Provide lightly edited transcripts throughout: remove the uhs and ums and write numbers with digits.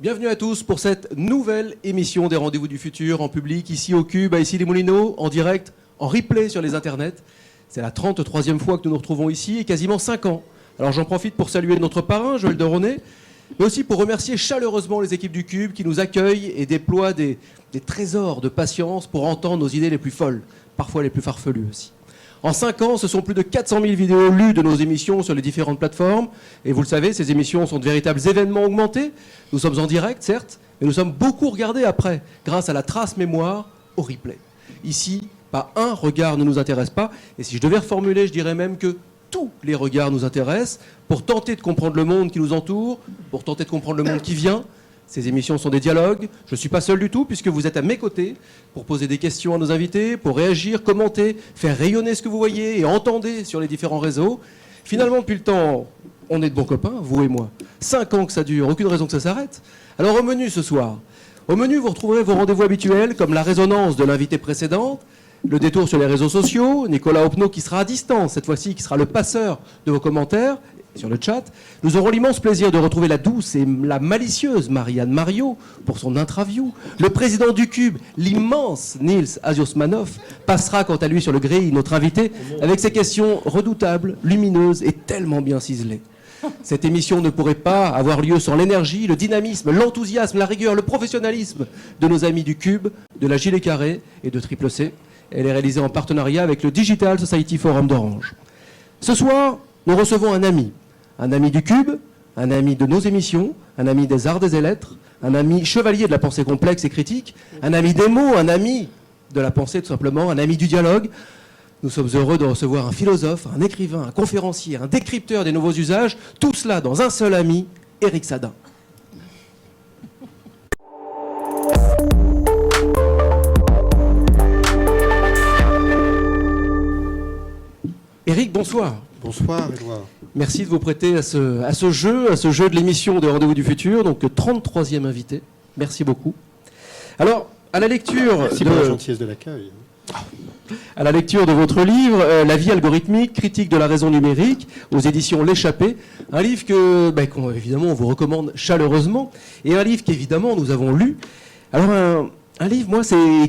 Bienvenue à tous pour cette nouvelle émission des Rendez-vous du Futur en public, ici au Cube, à Issy-les-Moulineaux, en direct, en replay sur les internets. C'est la 33e fois que nous nous retrouvons ici et quasiment 5 ans. Alors j'en profite pour saluer notre parrain, Joël Deronet, mais aussi pour remercier chaleureusement les équipes du Cube qui nous accueillent et déploient des trésors de patience pour entendre nos idées les plus folles, parfois les plus farfelues aussi. En 5 ans, ce sont plus de 400 000 vidéos lues de nos émissions sur les différentes plateformes. Et vous le savez, ces émissions sont de véritables événements augmentés. Nous sommes en direct, certes, mais nous sommes beaucoup regardés après, grâce à la trace mémoire au replay. Ici, pas un regard ne nous intéresse pas. Et si je devais reformuler, je dirais même que tous les regards nous intéressent pour tenter de comprendre le monde qui nous entoure, pour tenter de comprendre le monde qui vient. Ces émissions sont des dialogues. Je ne suis pas seul du tout, puisque vous êtes à mes côtés pour poser des questions à nos invités, pour réagir, commenter, faire rayonner ce que vous voyez et entendez sur les différents réseaux. Finalement, depuis le temps, on est de bons copains, vous et moi. 5 ans que ça dure, aucune raison que ça s'arrête. Alors au menu ce soir. Au menu, vous retrouverez vos rendez-vous habituels, comme la résonance de l'invité précédente, le détour sur les réseaux sociaux, Nicolas Opnaud qui sera à distance, cette fois-ci, qui sera le passeur de vos commentaires, sur le chat. Nous aurons l'immense plaisir de retrouver la douce et la malicieuse Marianne Mario pour son interview. Le président du Cube, l'immense Nils Asiosmanov, passera quant à lui sur le grill, notre invité, avec ses questions redoutables, lumineuses et tellement bien ciselées. Cette émission ne pourrait pas avoir lieu sans l'énergie, le dynamisme, l'enthousiasme, la rigueur, le professionnalisme de nos amis du Cube, de la Gilet Carré et de Triple C. Elle est réalisée en partenariat avec le Digital Society Forum d'Orange. Ce soir, nous recevons un ami du Cube, un ami de nos émissions, un ami des arts et lettres, un ami chevalier de la pensée complexe et critique, un ami des mots, un ami de la pensée tout simplement, un ami du dialogue. Nous sommes heureux de recevoir un philosophe, un écrivain, un conférencier, un décrypteur des nouveaux usages, tout cela dans un seul ami, Éric Sadin. Éric, bonsoir. Bonsoir, Édouard. Merci de vous prêter à ce jeu de l'émission des Rendez-vous du Futur, donc 33e invité. Merci beaucoup. Alors, à la lecture... Merci pour la gentillesse de l'accueil. À la lecture de votre livre, La vie algorithmique, critique de la raison numérique, aux éditions L'Échappée, un livre qu'on évidemment on vous recommande chaleureusement, et un livre qu'évidemment nous avons lu. Alors un livre, moi,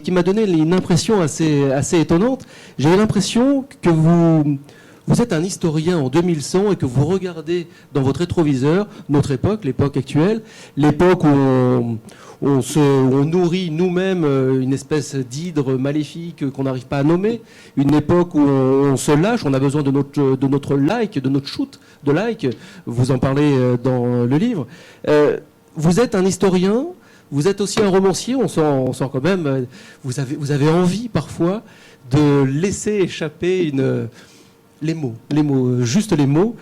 qui m'a donné une impression assez étonnante. J'ai eu l'impression que vous êtes un historien en 2100 et que vous regardez dans votre rétroviseur notre époque, l'époque actuelle, l'époque où on nourrit nous-mêmes une espèce d'hydre maléfique qu'on n'arrive pas à nommer, une époque où on se lâche, on a besoin de notre like, de notre shoot de like. Vous en parlez dans le livre. Vous êtes un historien, vous êtes aussi un romancier, on sent quand même, vous avez envie parfois de laisser échapper les mots, juste les mots,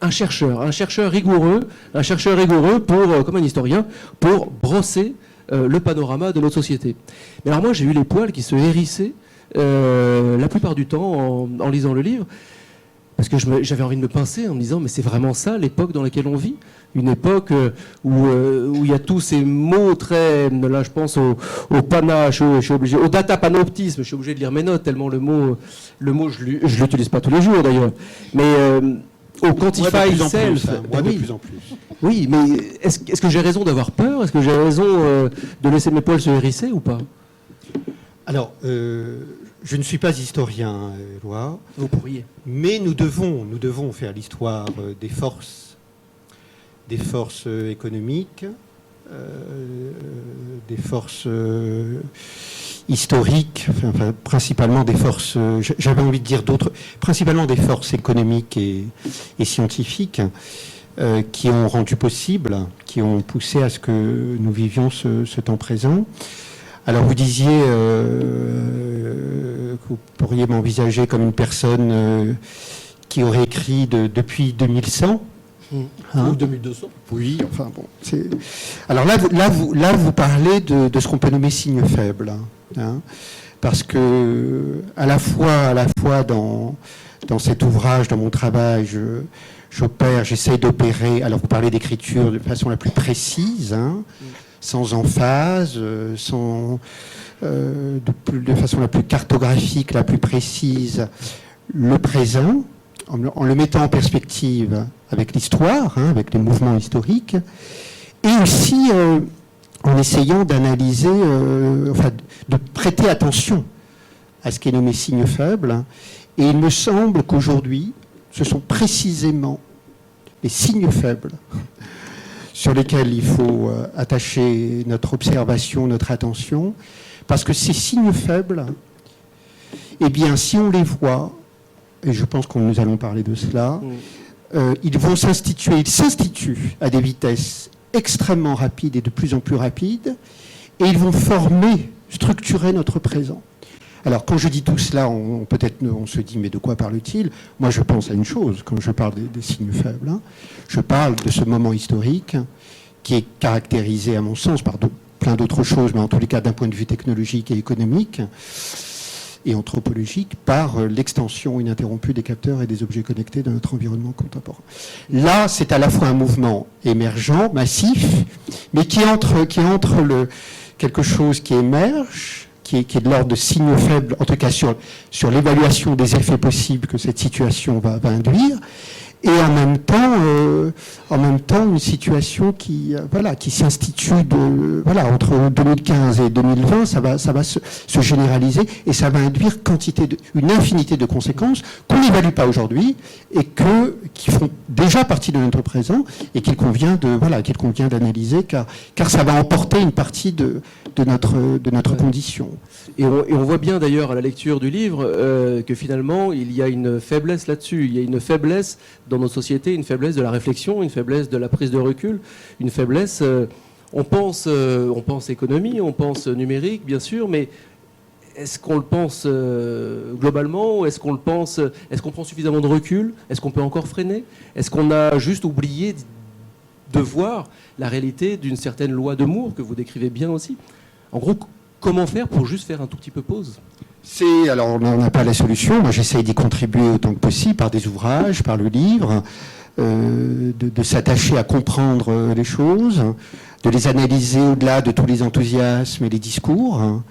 un chercheur rigoureux comme un historien, pour brosser le panorama de notre société. Mais alors moi, j'ai eu les poils qui se hérissaient la plupart du temps en lisant le livre, parce que j'avais envie de me pincer en me disant, mais c'est vraiment ça l'époque dans laquelle on vit ? Une époque où il y a tous ces mots très... Là, je pense au panache, je suis obligé, au data panoptisme, je suis obligé de lire mes notes, tellement le mot je l'utilise pas tous les jours d'ailleurs. Mais au quantify self... Moi, de plus en plus. Oui, mais est-ce que j'ai raison d'avoir peur ? Est-ce que j'ai raison de laisser mes poils se hérisser ou pas ? Alors, je ne suis pas historien, Éloi. Vous pourriez. Mais nous devons faire l'histoire des forces économiques, des forces historiques, enfin, principalement des forces, j'avais envie de dire principalement des forces économiques et scientifiques qui ont rendu possible, qui ont poussé à ce que nous vivions ce temps présent. Alors vous disiez que vous pourriez m'envisager comme une personne qui aurait écrit depuis 2100. Ou 2200. Oui, enfin bon. Alors là, vous parlez de ce qu'on peut nommer signe faible. Parce que à la fois dans cet ouvrage, dans mon travail, j'essaie d'opérer. Alors vous parlez d'écriture de façon la plus précise, sans emphase, de façon la plus cartographique, la plus précise, le présent, en le mettant en perspective avec l'histoire, hein, avec les mouvements historiques, et aussi en essayant d'analyser, enfin, de prêter attention à ce qui est nommé signe faible. Et il me semble qu'aujourd'hui, ce sont précisément les signes faibles sur lesquels il faut attacher notre observation, notre attention, parce que ces signes faibles, eh bien, si on les voit, et je pense que nous allons parler de cela, ils vont s'instituer, ils s'instituent à des vitesses extrêmement rapides et de plus en plus rapides, et ils vont former, structurer notre présent. Alors, quand je dis tout cela, peut-être on se dit, mais de quoi parle-t-il? Moi, je pense à une chose, quand je parle des signes faibles. Hein. Je parle de ce moment historique qui est caractérisé, à mon sens, par plein d'autres choses, mais en tous les cas, d'un point de vue technologique et économique et anthropologique, par l'extension ininterrompue des capteurs et des objets connectés dans notre environnement contemporain. Là, c'est à la fois un mouvement émergent, massif, mais qui entre quelque chose qui émerge, qui est de l'ordre de signaux faibles, en tout cas sur l'évaluation des effets possibles que cette situation va induire, et en même temps une situation qui s'institue entre 2015 et 2020, ça va se généraliser, et ça va induire une infinité de conséquences qu'on n'évalue pas aujourd'hui et qui font déjà partie de notre présent et qu'il convient d'analyser car ça va emporter une partie de notre condition. Et on voit bien d'ailleurs à la lecture du livre que finalement il y a une faiblesse là-dessus. Il y a une faiblesse dans nos sociétés, une faiblesse de la réflexion, une faiblesse de la prise de recul, une faiblesse. On pense économie, on pense numérique, bien sûr, mais est-ce qu'on le pense globalement? Est-ce qu'on prend suffisamment de recul? Est-ce qu'on peut encore freiner? Est-ce qu'on a juste oublié de voir la réalité d'une certaine loi de Moore que vous décrivez bien aussi? En gros, comment faire pour juste faire un tout petit peu pause? Alors, on n'a pas la solution. Moi, j'essaye d'y contribuer autant que possible par des ouvrages, par le livre, de s'attacher à comprendre les choses, de les analyser au-delà de tous les enthousiasmes et les discours,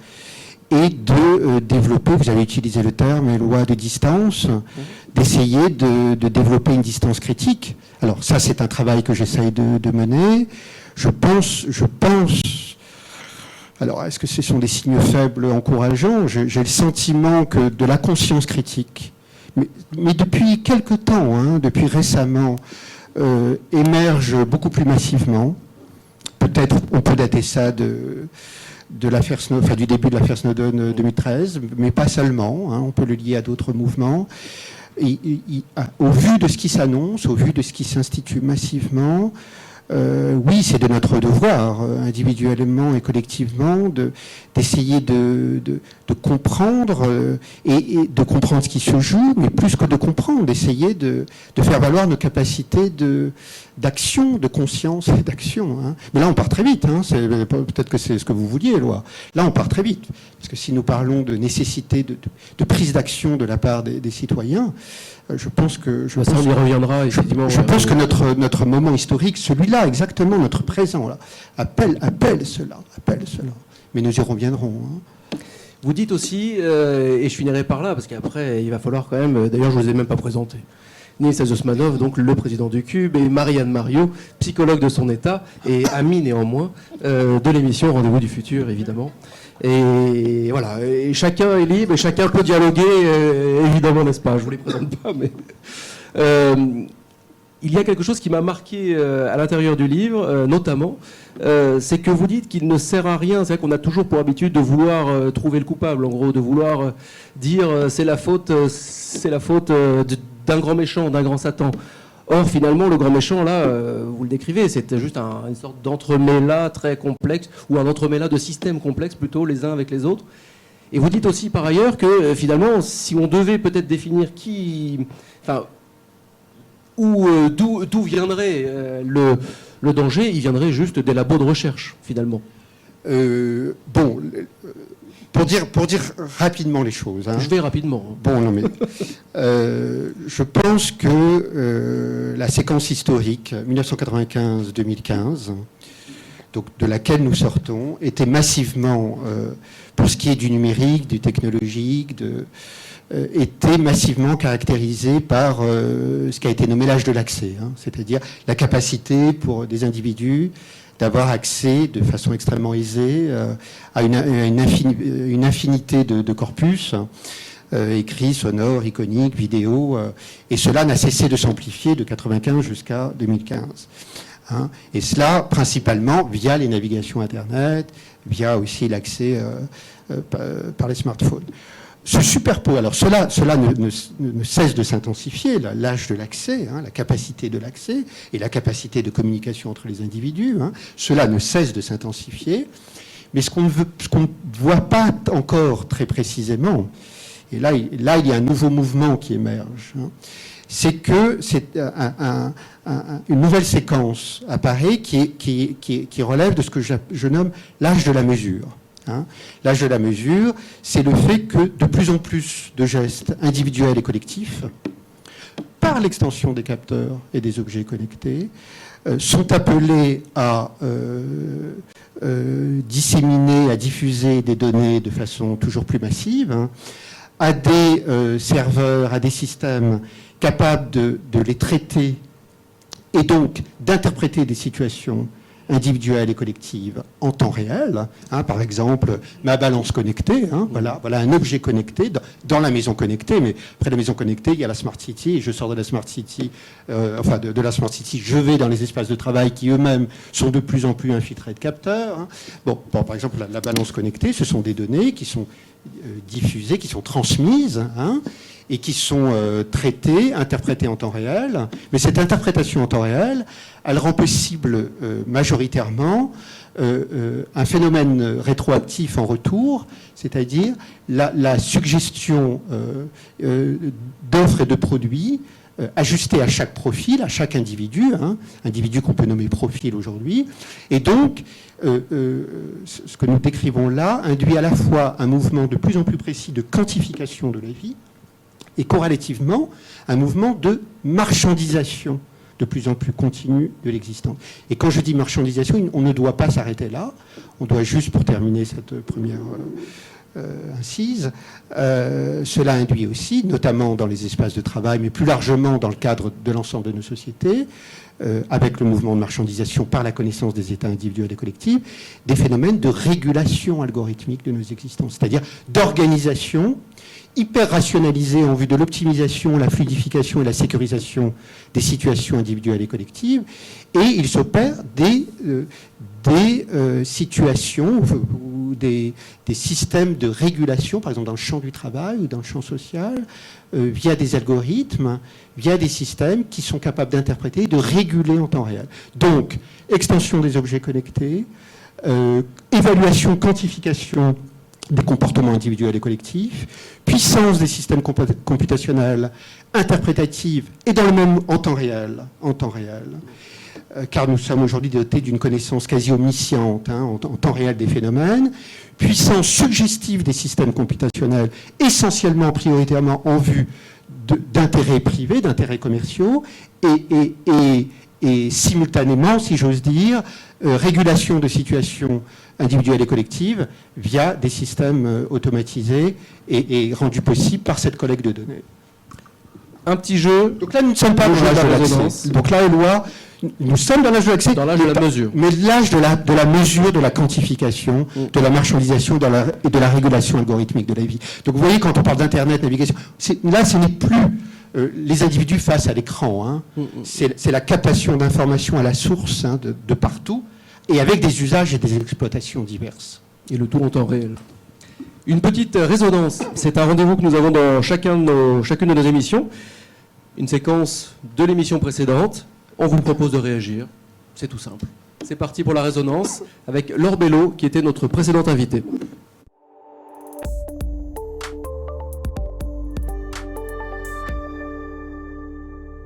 et de développer, vous avez utilisé le terme, loi de distance, d'essayer de développer une distance critique. Alors, ça, c'est un travail que j'essaye de mener. Je pense. Alors, est-ce que ce sont des signes faibles encourageants? J'ai le sentiment que de la conscience critique, mais depuis quelque temps, depuis récemment, émerge beaucoup plus massivement. Peut-être on peut dater ça de l'affaire Snowden, du début de l'affaire Snowden 2013, mais pas seulement. On peut le lier à d'autres mouvements. Et, au vu de ce qui s'annonce, au vu de ce qui s'institue massivement, oui, c'est de notre devoir, individuellement et collectivement, d'essayer de comprendre et de comprendre ce qui se joue, mais plus que de comprendre, d'essayer de faire valoir nos capacités d'action, de conscience et d'action. Mais là, on part très vite. Peut-être que c'est ce que vous vouliez, Éloi. Là, on part très vite. Parce que si nous parlons de nécessité de prise d'action de la part des citoyens, je pense que... on y reviendra, effectivement. Je pense que notre moment historique, celui-là, exactement, notre présent, là, appelle cela. Mais nous y reviendrons. Vous dites aussi, et je finirai par là, parce qu'après, il va falloir quand même... D'ailleurs, je ne vous ai même pas présenté. Nils Azosmanov, donc le président du Cube, et Marianne Mariot, psychologue de son état, et amie néanmoins de l'émission Rendez-vous du futur, évidemment. Et voilà, et chacun est libre, et chacun peut dialoguer, évidemment, n'est-ce pas? Je ne vous les présente pas, mais... il y a quelque chose qui m'a marqué à l'intérieur du livre, notamment, c'est que vous dites qu'il ne sert à rien. C'est vrai qu'on a toujours pour habitude de vouloir trouver le coupable, en gros, de vouloir dire c'est la faute d'un grand méchant, d'un grand Satan. Or, finalement, le grand méchant, là, vous le décrivez, c'était juste une sorte d'entremêlat très complexe, ou un entremêlat de systèmes complexes, plutôt, les uns avec les autres. Et vous dites aussi, par ailleurs, que finalement, si on devait peut-être définir d'où viendrait le danger, il viendrait juste des labos de recherche, finalement. Pour dire rapidement les choses. Je vais rapidement. Bon, non mais... je pense que la séquence historique, 1995-2015, donc de laquelle nous sortons, était massivement, pour ce qui est du numérique, du technologique, était massivement caractérisé par ce qui a été nommé l'âge de l'accès, hein, c'est-à-dire la capacité pour des individus d'avoir accès de façon extrêmement aisée à une infinité de corpus, écrits, sonores, iconiques, vidéo, et cela n'a cessé de s'amplifier de 1995 jusqu'à 2015. Hein, et cela principalement via les navigations Internet, via aussi l'accès par les smartphones. Se superpose, alors cela ne cesse de s'intensifier, l'âge de l'accès, hein, la capacité de l'accès et la capacité de communication entre les individus, hein, cela ne cesse de s'intensifier, mais ce qu'on ne voit pas encore très précisément, et là il y a un nouveau mouvement qui émerge, hein, c'est que une nouvelle séquence apparaît qui relève de ce que je nomme l'âge de la mesure. Hein. L'âge de la mesure, c'est le fait que de plus en plus de gestes individuels et collectifs, par l'extension des capteurs et des objets connectés, sont appelés à disséminer, à diffuser des données de façon toujours plus massive, hein, à des serveurs, à des systèmes capables de les traiter et donc d'interpréter des situations individuelles et collectives en temps réel. Hein, par exemple, ma balance connectée, hein, voilà un objet connecté dans la maison connectée, mais après la maison connectée, il y a la Smart City, et je sors de la Smart City, de la Smart City, je vais dans les espaces de travail qui eux-mêmes sont de plus en plus infiltrés de capteurs. Hein. Bon, par exemple, la balance connectée, ce sont des données qui sont diffusées, qui sont transmises, hein, et qui sont traitées, interprétées en temps réel. Mais cette interprétation en temps réel, elle rend possible majoritairement un phénomène rétroactif en retour, c'est-à-dire la suggestion d'offres et de produits ajustés à chaque profil, à chaque individu, hein, individu qu'on peut nommer profil aujourd'hui. Et donc, ce que nous décrivons là induit à la fois un mouvement de plus en plus précis de quantification de la vie et corrélativement un mouvement de marchandisation de plus en plus continu de l'existence. Et quand je dis marchandisation, on ne doit pas s'arrêter là. On doit juste, pour terminer cette première incise, cela induit aussi, notamment dans les espaces de travail, mais plus largement dans le cadre de l'ensemble de nos sociétés, avec le mouvement de marchandisation par la connaissance des états individuels et collectifs, des phénomènes de régulation algorithmique de nos existences, c'est-à-dire d'organisation hyper rationalisée en vue de l'optimisation, la fluidification et la sécurisation des situations individuelles et collectives. Et il s'opère des situations ou des systèmes de régulation, par exemple dans le champ du travail ou dans le champ social, via des algorithmes, via des systèmes qui sont capables d'interpréter et de réguler en temps réel. Donc, extension des objets connectés, évaluation, quantification des comportements individuels et collectifs, puissance des systèmes computationnels, interprétatifs et en temps réel, car nous sommes aujourd'hui dotés d'une connaissance quasi omnisciente, hein, en temps réel des phénomènes, puissance suggestive des systèmes computationnels, essentiellement, prioritairement en vue d'intérêts privés, d'intérêts commerciaux, et simultanément, si j'ose dire, régulation de situations individuelles et collectives via des systèmes automatisés et rendus possibles par cette collecte de données. Un petit jeu. Donc là, nous ne sommes pas dans l'âge de l'accès. Donc là, Éloi, nous sommes dans l'âge de l'accès. Dans l'âge de la mesure. Mais l'âge de la mesure, de la quantification, de la marchandisation et de la régulation algorithmique de la vie. Donc vous voyez, quand on parle d'Internet, navigation, là, ce n'est plus les individus face à l'écran. Hein. C'est la captation d'informations à la source, hein, de partout, et avec des usages et des exploitations diverses. Et le tout en temps réel. Une petite résonance, c'est un rendez-vous que nous avons dans chacune de nos émissions. Une séquence de l'émission précédente. On vous propose de réagir. C'est tout simple. C'est parti pour la résonance avec Laure Bello, qui était notre précédente invitée.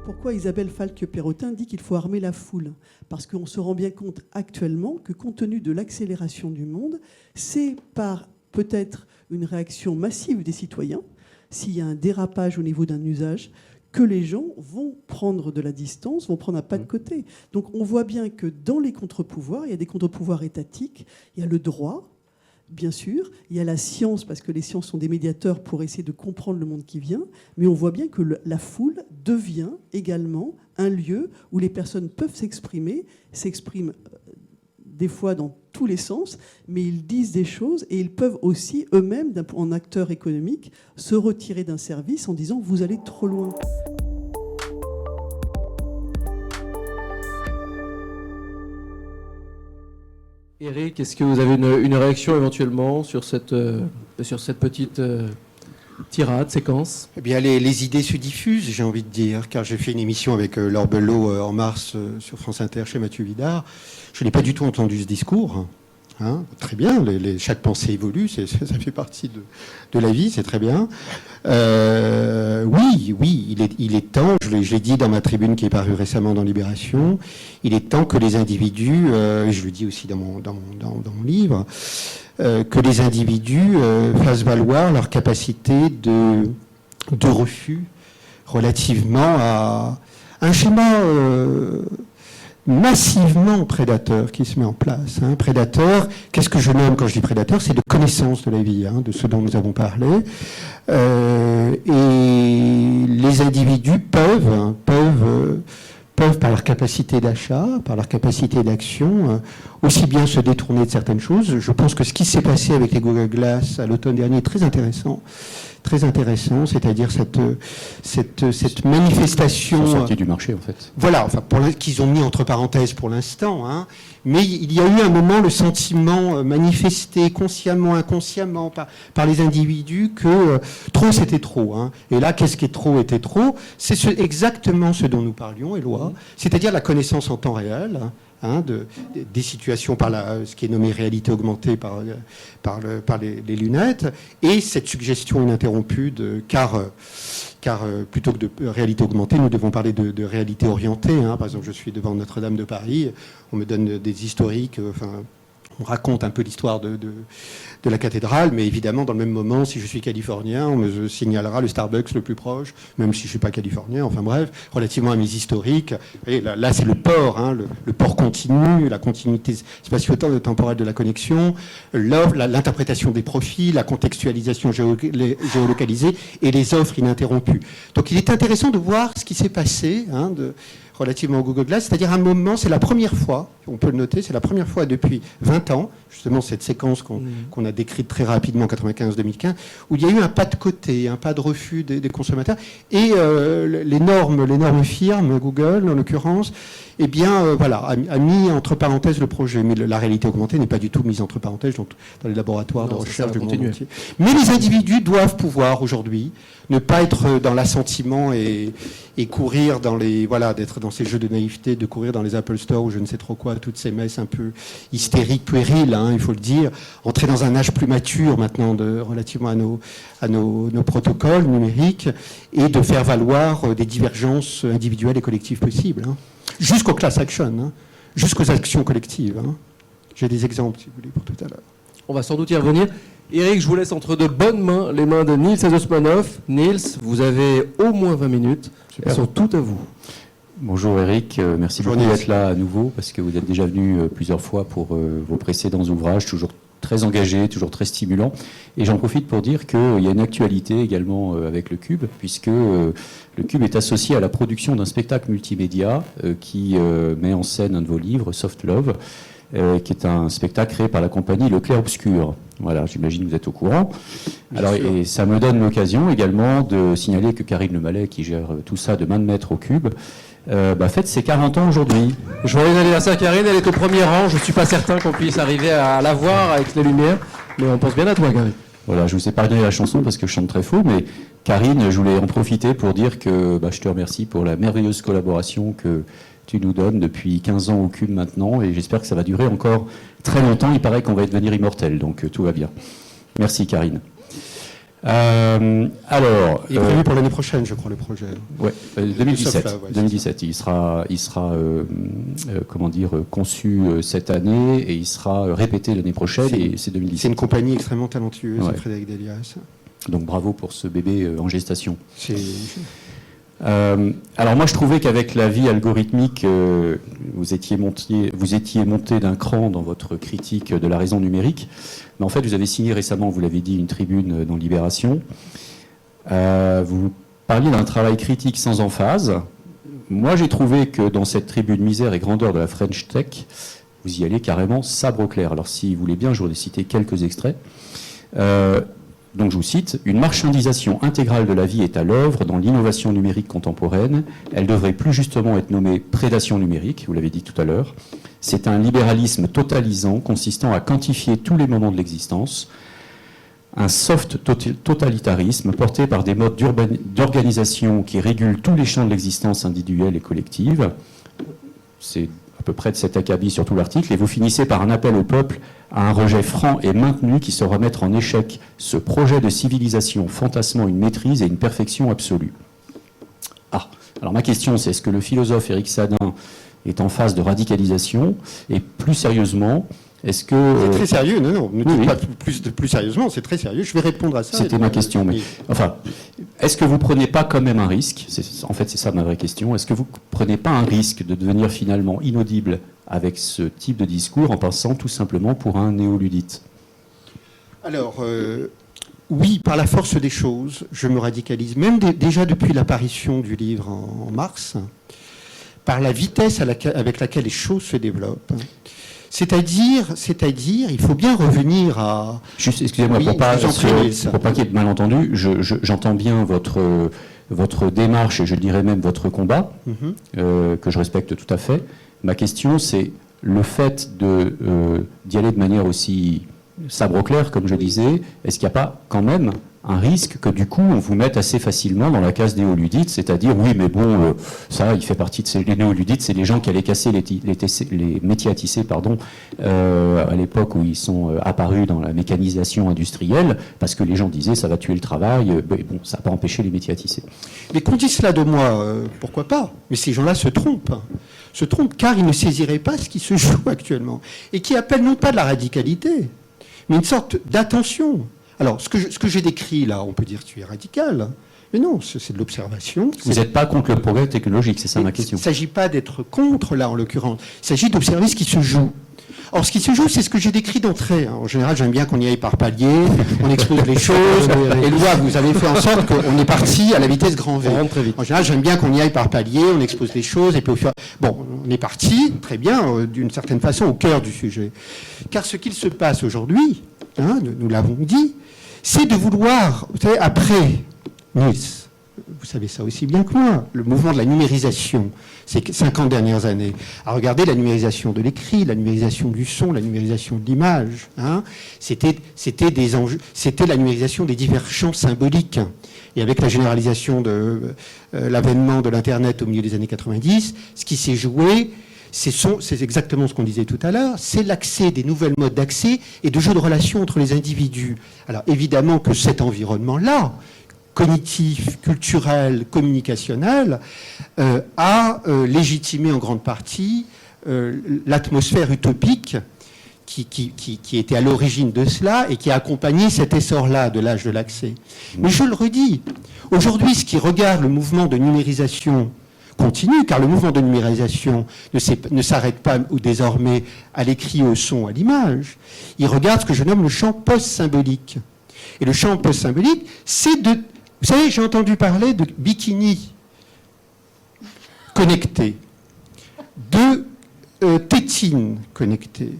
Pourquoi Isabelle Falque-Perrotin dit qu'il faut armer la foule? Parce qu'on se rend bien compte actuellement que, compte tenu de l'accélération du monde, c'est par peut-être une réaction massive des citoyens, s'il y a un dérapage au niveau d'un usage, que les gens vont prendre de la distance, vont prendre un pas de côté. Donc on voit bien que dans les contre-pouvoirs, il y a des contre-pouvoirs étatiques, il y a le droit, bien sûr. Il y a la science, parce que les sciences sont des médiateurs pour essayer de comprendre le monde qui vient. Mais on voit bien que la foule devient également un lieu où les personnes peuvent s'exprimer, s'expriment des fois dans tous les sens, mais ils disent des choses et ils peuvent aussi eux-mêmes, en acteurs économiques, se retirer d'un service en disant « vous allez trop loin ». Eric, est-ce que vous avez une réaction éventuellement sur cette petite tirade, séquence? Eh bien, les idées se diffusent, j'ai envie de dire, car j'ai fait une émission avec Laure Belot en mars sur France Inter chez Mathieu Vidard. Je n'ai pas du tout entendu ce discours. Hein, très bien, chaque pensée évolue, ça fait partie de la vie, c'est très bien. Oui, il est temps, je l'ai dit dans ma tribune qui est parue récemment dans Libération, il est temps que les individus, je le dis aussi dans mon livre, que les individus fassent valoir leur capacité de refus relativement à un schéma massivement prédateur qui se met en place. Hein. Prédateur, qu'est-ce que je nomme quand je dis prédateur? C'est de connaissance de la vie, hein, de ce dont nous avons parlé. Et les individus peuvent, par leur capacité d'achat, par leur capacité d'action, aussi bien se détourner de certaines choses. Je pense que ce qui s'est passé avec les Google Glass à l'automne dernier est très intéressant, c'est-à-dire cette manifestation. Ils sont sortis du marché, en fait. Voilà, enfin, qu'ils ont mis entre parenthèses pour l'instant, hein. Mais il y a eu un moment le sentiment manifesté consciemment, inconsciemment par les individus que trop c'était trop. Hein. Et là, qu'est-ce qui est trop était trop? C'est exactement ce dont nous parlions, Éloi, c'est-à-dire la connaissance en temps réel. Hein, des situations par ce qui est nommé réalité augmentée par les lunettes, et cette suggestion ininterrompue car plutôt que de réalité augmentée, nous devons parler de réalité orientée. Hein. Par exemple, je suis devant Notre-Dame de Paris, on me donne des historiques, on raconte un peu l'histoire de la cathédrale, mais évidemment, dans le même moment, si je suis californien, on me signalera le Starbucks le plus proche, même si je ne suis pas californien, enfin bref, relativement à mes historiques. Et là c'est le port, hein, le port continu, la continuité spatio-temporelle de la connexion, l'interprétation des profils, la contextualisation géolocalisée et les offres ininterrompues. Donc il est intéressant de voir ce qui s'est passé, hein, relativement au Google Glass, c'est-à-dire un moment, c'est la première fois, on peut le noter, c'est la première fois depuis 20 ans, justement cette séquence qu'on a décrite très rapidement en 95-2015, où il y a eu un pas de côté, un pas de refus des consommateurs, et l'énorme firme, Google en l'occurrence, eh bien, a mis entre parenthèses le projet. Mais la réalité augmentée n'est pas du tout mise entre paparenthèses dans les laboratoires de recherche du monde entier. Mais les individus doivent pouvoir aujourd'hui ne pas être dans l'assentiment et courir d'être dans ces jeux de naïveté, de courir dans les Apple Store ou je ne sais trop quoi, toutes ces messes un peu hystériques, puériles, hein, il faut le dire, entrer dans un âge plus mature maintenant relativement à nos protocoles numériques et de faire valoir des divergences individuelles et collectives possibles. Hein. Jusqu'au class action, hein, jusqu'aux actions collectives. Hein. J'ai des exemples, si vous voulez, pour tout à l'heure. On va sans doute y revenir. Eric, je vous laisse entre de bonnes mains, les mains de Niels Azosmanov. Niels, vous avez au moins 20 minutes. Super. Elles sont toutes à vous. Bonjour Eric, merci beaucoup d'être là à nouveau, parce que vous êtes déjà venu plusieurs fois pour vos précédents ouvrages, toujours très engagés, toujours très stimulants. Et j'en profite pour dire qu'il y a une actualité également avec le Cube, puisque le Cube est associé à la production d'un spectacle multimédia qui met en scène un de vos livres, Soft Love, qui est un spectacle créé par la compagnie Le Clair Obscur. Voilà, j'imagine que vous êtes au courant. Alors, et ça me donne l'occasion également de signaler que Karine Le Mallet, qui gère tout ça de main de maître au Cube, fête ses 40 ans aujourd'hui. Joyeux anniversaire Karine, elle est au premier rang. Je ne suis pas certain qu'on puisse arriver à la voir avec les lumières, mais on pense bien à toi, Karine. Voilà, je vous ai pas donné la chanson parce que je chante très faux, mais Karine, je voulais en profiter pour dire que je te remercie pour la merveilleuse collaboration que tu nous donnes depuis 15 ans au Cube maintenant, et j'espère que ça va durer encore très longtemps. Il paraît qu'on va devenir immortel, donc tout va bien. Merci Karine. Alors, il est prévu pour l'année prochaine, je crois, le projet. Oui, 2017. Là, 2017. Il sera conçu cette année et il sera répété l'année prochaine, et c'est 2017. C'est une compagnie extrêmement talentueuse, ouais. Frédéric Delias. Donc bravo pour ce bébé en gestation. Alors moi, je trouvais qu'avec la vie algorithmique, vous étiez monté d'un cran dans votre critique de la raison numérique. Mais en fait, vous avez signé récemment, vous l'avez dit, une tribune dans Libération. Vous parliez d'un travail critique sans emphase. Moi, j'ai trouvé que dans cette tribune Misère et grandeur de la French Tech, vous y allez carrément sabre au clair. Alors, si vous voulez bien, je voudrais citer quelques extraits. Donc, je vous cite, « Une marchandisation intégrale de la vie est à l'œuvre dans l'innovation numérique contemporaine. Elle devrait plus justement être nommée prédation numérique, vous l'avez dit tout à l'heure. C'est un libéralisme totalisant consistant à quantifier tous les moments de l'existence. Un soft totalitarisme porté par des modes d'organisation qui régulent tous les champs de l'existence individuelle et collective. » C'est à peu près de cet acabit sur tout l'article. Et vous finissez par un appel au peuple à un rejet franc et maintenu qui saura mettre en échec ce projet de civilisation fantasmant une maîtrise et une perfection absolue. Ah, alors ma question c'est, est-ce que le philosophe Éric Sadin est en phase de radicalisation? Et plus sérieusement, est-ce que... C'est très sérieux, non, ne dites oui. pas plus sérieusement, c'est très sérieux. Je vais répondre à ça. C'était ma question. Mais, enfin, est-ce que vous ne prenez pas quand même un risque? En fait, c'est ça ma vraie question. Est-ce que vous ne prenez pas un risque de devenir finalement inaudible avec ce type de discours en passant tout simplement pour un néoludite? Alors, oui, par la force des choses, je me radicalise. Même déjà depuis l'apparition du livre en mars, par la vitesse avec laquelle les choses se développent. C'est-à-dire, il faut bien revenir à... Juste, excusez-moi, oui, pour pas qu'il y ait de malentendu, j'entends bien votre démarche, et je dirais même votre combat, que je respecte tout à fait. Ma question, c'est le fait d'y aller de manière aussi sabre au clair, comme je disais, est-ce qu'il n'y a pas quand même un risque que du coup on vous mette assez facilement dans la case néoludites, c'est-à-dire oui mais bon ça il fait partie de les néoludites, c'est les gens qui allaient casser les métiers à tisser à l'époque où ils sont apparus dans la mécanisation industrielle, parce que les gens disaient ça va tuer le travail, bon ça n'a pas empêché les métiers à tisser. Mais qu'on dise cela de moi, pourquoi pas? Mais ces gens-là se trompent car ils ne saisiraient pas ce qui se joue actuellement et qui appellent non pas de la radicalité, mais une sorte d'attention. Alors, ce que j'ai décrit là, on peut dire que tu es radical, mais non, c'est de l'observation. Vous n'êtes pas contre le progrès technologique, c'est ça ma question. Il ne s'agit pas d'être contre, là, en l'occurrence. Il s'agit d'observer ce qui se joue. Or, ce qui se joue, c'est ce que j'ai décrit d'entrée. En général, j'aime bien qu'on y aille par paliers, on expose les choses. Éloi, vous avez fait en sorte qu'on est parti à la vitesse grand V. En général, j'aime bien qu'on y aille par paliers, on expose les choses, et puis au fur... Bon, on est parti, très bien, d'une certaine façon, au cœur du sujet. Car ce qu'il se passe aujourd'hui, nous l'avons dit, c'est de vouloir, vous savez, après Nice, vous savez ça aussi bien que moi, le mouvement de la numérisation, ces 50 dernières années, à regarder la numérisation de l'écrit, la numérisation du son, la numérisation de l'image, c'était des enjeux, c'était la numérisation des divers champs symboliques. Et avec la généralisation de l'avènement de l'Internet au milieu des années 90, ce qui s'est joué, c'est exactement ce qu'on disait tout à l'heure, c'est l'accès, des nouvelles modes d'accès et de jeux de relations entre les individus. Alors évidemment que cet environnement-là, cognitif, culturel, communicationnel, a légitimé en grande partie l'atmosphère utopique qui était à l'origine de cela et qui a accompagné cet essor-là de l'âge de l'accès. Mais je le redis, aujourd'hui, ce qui regarde le mouvement de numérisation continue, car le mouvement de numérisation ne s'arrête pas désormais à l'écrit, au son, à l'image. Il regarde ce que je nomme le champ post-symbolique. Et le champ post-symbolique, c'est de... Vous savez, j'ai entendu parler de bikini connecté, de tétine connectée.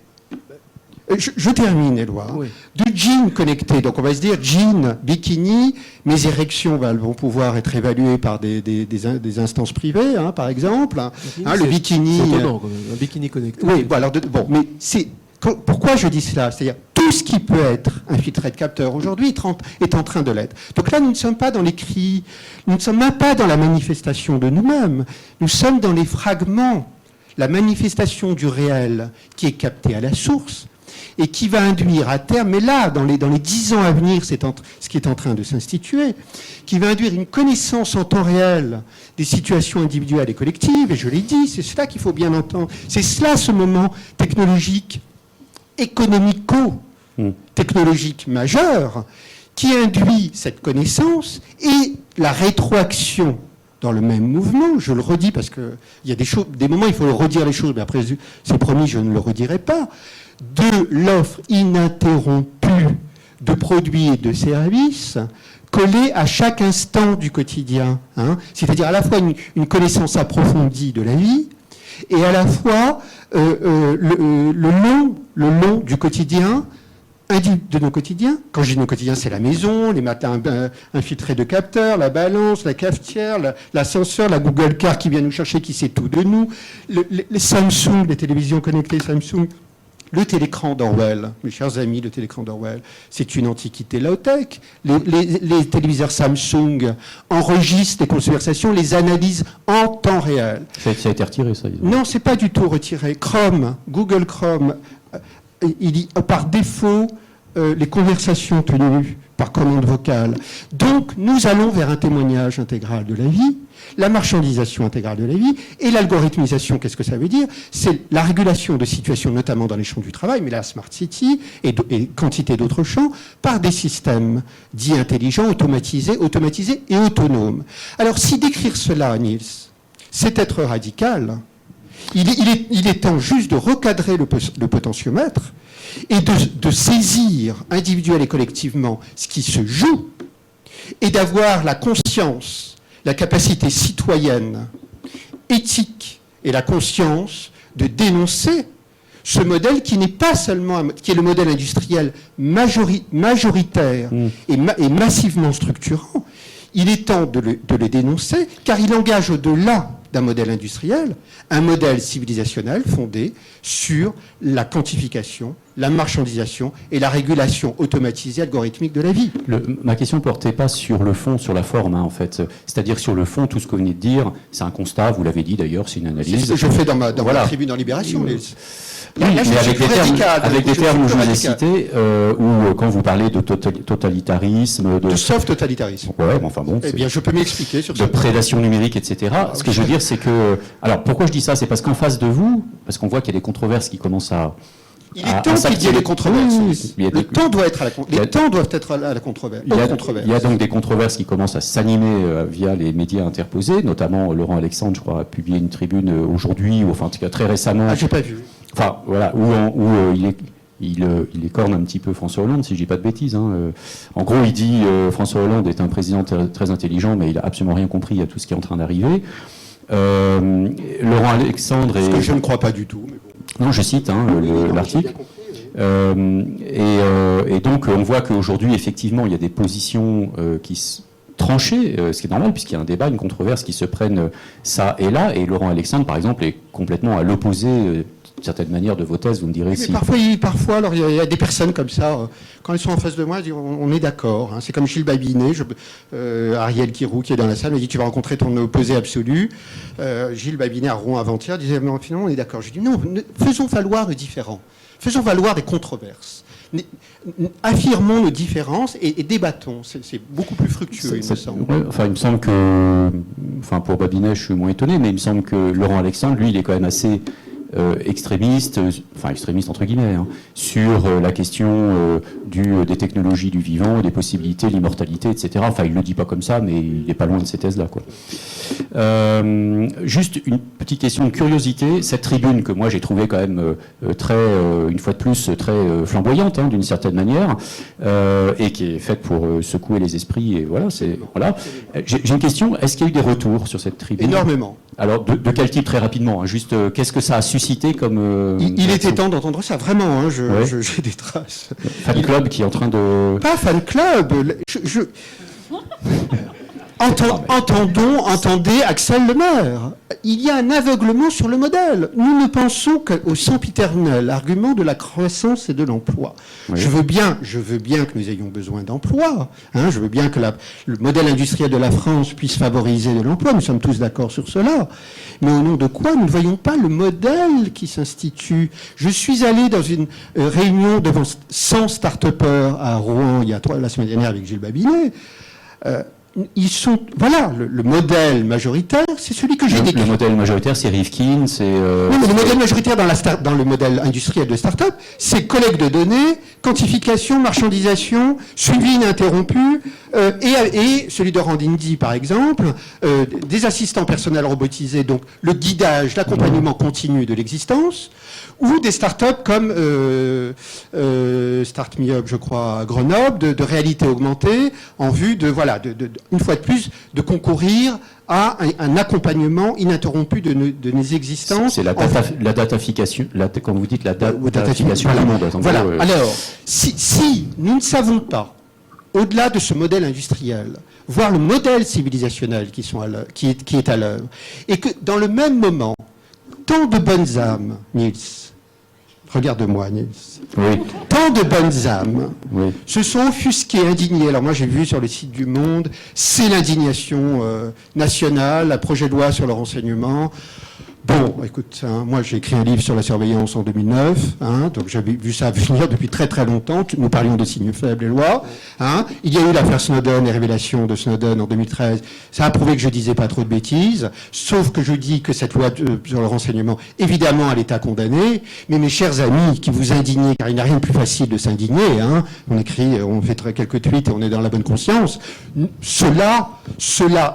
Je termine, Éloi. Oui. De jean connecté. Donc on va se dire jean, bikini, mes érections vont pouvoir être évaluées par des instances privées, par exemple. Le bikini. C'est étonnant, quand même. Un bikini connecté. Oui, bon, alors, mais c'est. Pourquoi je dis cela? C'est-à-dire, tout ce qui peut être infiltré de capteurs aujourd'hui est en train de l'être. Donc là, nous ne sommes pas dans les cris, nous ne sommes même pas dans la manifestation de nous-mêmes. Nous sommes dans les fragments, la manifestation du réel qui est captée à la source et qui va induire à terme, mais là, dans les 10 ans à venir, c'est ce qui est en train de s'instituer, qui va induire une connaissance en temps réel des situations individuelles et collectives, et je l'ai dit, c'est cela qu'il faut bien entendre. C'est cela, ce moment technologique, économico-technologique majeur, qui induit cette connaissance et la rétroaction dans le même mouvement, je le redis parce qu'il y a des moments il faut redire les choses, mais après c'est promis, je ne le redirai pas, de l'offre ininterrompue de produits et de services collés à chaque instant du quotidien. Hein. C'est-à-dire à la fois une connaissance approfondie de la vie et à la fois le long du quotidien, de nos quotidiens. Quand je dis nos quotidiens, c'est la maison, les matins infiltrés de capteurs, la balance, la cafetière, l'ascenseur, la Google Car qui vient nous chercher, qui sait tout de nous, les Samsung, les télévisions connectées Samsung, le télécran d'Orwell, mes chers amis, le télécran d'Orwell, c'est une antiquité low-tech. Les téléviseurs Samsung enregistrent les conversations, les analysent en temps réel. Ça a été retiré, ça, disons. Non, c'est pas du tout retiré. Chrome, Google Chrome, par défaut, les conversations tenues par commande vocale. Donc, nous allons vers un témoignage intégral de la vie, la marchandisation intégrale de la vie, et l'algorithmisation, qu'est-ce que ça veut dire? C'est la régulation de situations, notamment dans les champs du travail, mais la Smart City et quantité d'autres champs, par des systèmes dits intelligents, automatisés et autonomes. Alors, si décrire cela, Niels, c'est être radical, il est temps juste de recadrer le potentiomètre et de saisir individuellement et collectivement ce qui se joue et d'avoir la conscience, la capacité citoyenne, éthique et la conscience de dénoncer ce modèle qui n'est pas seulement, qui est le modèle industriel majoritaire et massivement structurant. Il est temps de le dénoncer car il engage au-delà d'un modèle industriel, un modèle civilisationnel fondé sur la quantification, la marchandisation et la régulation automatisée algorithmique de la vie. Ma question ne portait pas sur le fond, sur la forme, hein, en fait. C'est-à-dire sur le fond, tout ce que vous venez de dire, c'est un constat, vous l'avez dit d'ailleurs, c'est une analyse. C'est ce que je fais dans ma tribune en Libération. Oui, mais avec des termes où je vous ai cités, ou quand vous parlez de totalitarisme... De soft totalitarisme. Ouais, mais enfin bon... Eh bien, je peux m'expliquer sur ça. De prédation numérique, etc. Ce que je veux dire, c'est que... Alors, pourquoi je dis ça? C'est parce qu'en face de vous, parce qu'on voit qu'il y a des controverses qui commencent à... Il est temps qu'il y ait des controverses. Les temps doivent être à la controverse. Il y a donc des controverses qui commencent à s'animer via les médias interposés, notamment Laurent Alexandre, je crois, a publié une tribune aujourd'hui, ou enfin en tout cas très récemment. Ah, j'ai pas vu. Enfin, voilà, où il écorne un petit peu François Hollande, si je dis pas de bêtises. Hein. En gros, il dit François Hollande est un président très intelligent, mais il a absolument rien compris à tout ce qui est en train d'arriver. Laurent Alexandre Ce que je ne crois pas du tout. Mais bon. Non, je cite l'article. Et donc, on voit qu'aujourd'hui, effectivement, il y a des positions qui tranchées, ce qui est normal, puisqu'il y a un débat, une controverse qui se prennent ça et là. Et Laurent Alexandre, par exemple, est complètement à l'opposé d'une certaine manière de vos thèses, vous me direz si... Parfois, alors, il y a des personnes comme ça, quand elles sont en face de moi, elles disent on est d'accord. Hein. C'est comme Gilles Babinet, Ariel Kirou qui est dans la salle, me dit tu vas rencontrer ton opposé absolu. Gilles Babinet à Rouen avant-hier disait mais finalement on est d'accord. Je dis non, faisons valoir le différent. Faisons valoir des controverses. Affirmons nos différences et débattons. C'est beaucoup plus fructueux, il me semble. Ouais, enfin, il me semble que... Enfin, pour Babinet, je suis moins étonné, mais il me semble que Laurent Alexandre, lui, il est quand même assez... extrémiste entre guillemets, hein, sur la question des technologies du vivant, des possibilités, l'immortalité, etc. Enfin, il ne le dit pas comme ça, mais il n'est pas loin de ces thèses-là, quoi. Juste une petite question de curiosité. Cette tribune que moi j'ai trouvée quand même une fois de plus, très flamboyante, hein, d'une certaine manière, et qui est faite pour secouer les esprits, et voilà. J'ai une question. Est-ce qu'il y a eu des retours sur cette tribune? Énormément. Alors, de quel type, très rapidement, hein, juste, qu'est-ce que ça a suscité comme... il était temps d'entendre ça, vraiment, hein, j'ai des traces. Fan club qui est en train de... Pas fan club, Entendez Axel Lemaire. Il y a un aveuglement sur le modèle. Nous ne pensons qu'au sempiternel argument de la croissance et de l'emploi. Oui. Je veux bien que nous ayons besoin d'emploi. Hein, je veux bien que le modèle industriel de la France puisse favoriser de l'emploi. Nous sommes tous d'accord sur cela. Mais au nom de quoi nous ne voyons pas le modèle qui s'institue? Je suis allé dans une réunion devant 100 start-upers à Rouen la semaine dernière avec Gilles Babinet. ils sont, voilà, le modèle majoritaire, c'est celui que j'ai décrit. Le modèle majoritaire, c'est Rifkin, c'est... Oui, mais le modèle majoritaire dans le modèle industriel de start-up, c'est collecte de données, quantification, marchandisation, suivi ininterrompu, et celui de Randindi, par exemple, des assistants personnels robotisés, donc le guidage, l'accompagnement continu de l'existence, ou des start-up comme Start Me Up, je crois, à Grenoble, de réalité augmentée, en vue de, voilà, une fois de plus, de concourir à un accompagnement ininterrompu de nos existences. C'est la datafication, quand vous dites la datafication du monde. Voilà. Alors, si nous ne savons pas, au-delà de ce modèle industriel, voir le modèle civilisationnel qui est à l'œuvre, et que dans le même moment, tant de bonnes âmes, Niels, regarde-moi, Niels. Oui. Tant de bonnes âmes se sont offusquées, indignées. Alors moi, j'ai vu sur le site du Monde, c'est l'indignation nationale, un projet de loi sur le renseignement. Bon, écoute, moi j'ai écrit un livre sur la surveillance en 2009, donc j'avais vu ça venir depuis très très longtemps. Nous parlions de signes faibles et lois. Il y a eu l'affaire Snowden et révélation de Snowden en 2013. Ça a prouvé que je disais pas trop de bêtises, sauf que je dis que cette loi sur le renseignement, évidemment, elle est à condamner. Mais mes chers amis qui vous indignez, car il n'y a rien de plus facile de s'indigner, on écrit, on fait quelques tweets et on est dans la bonne conscience. Cela,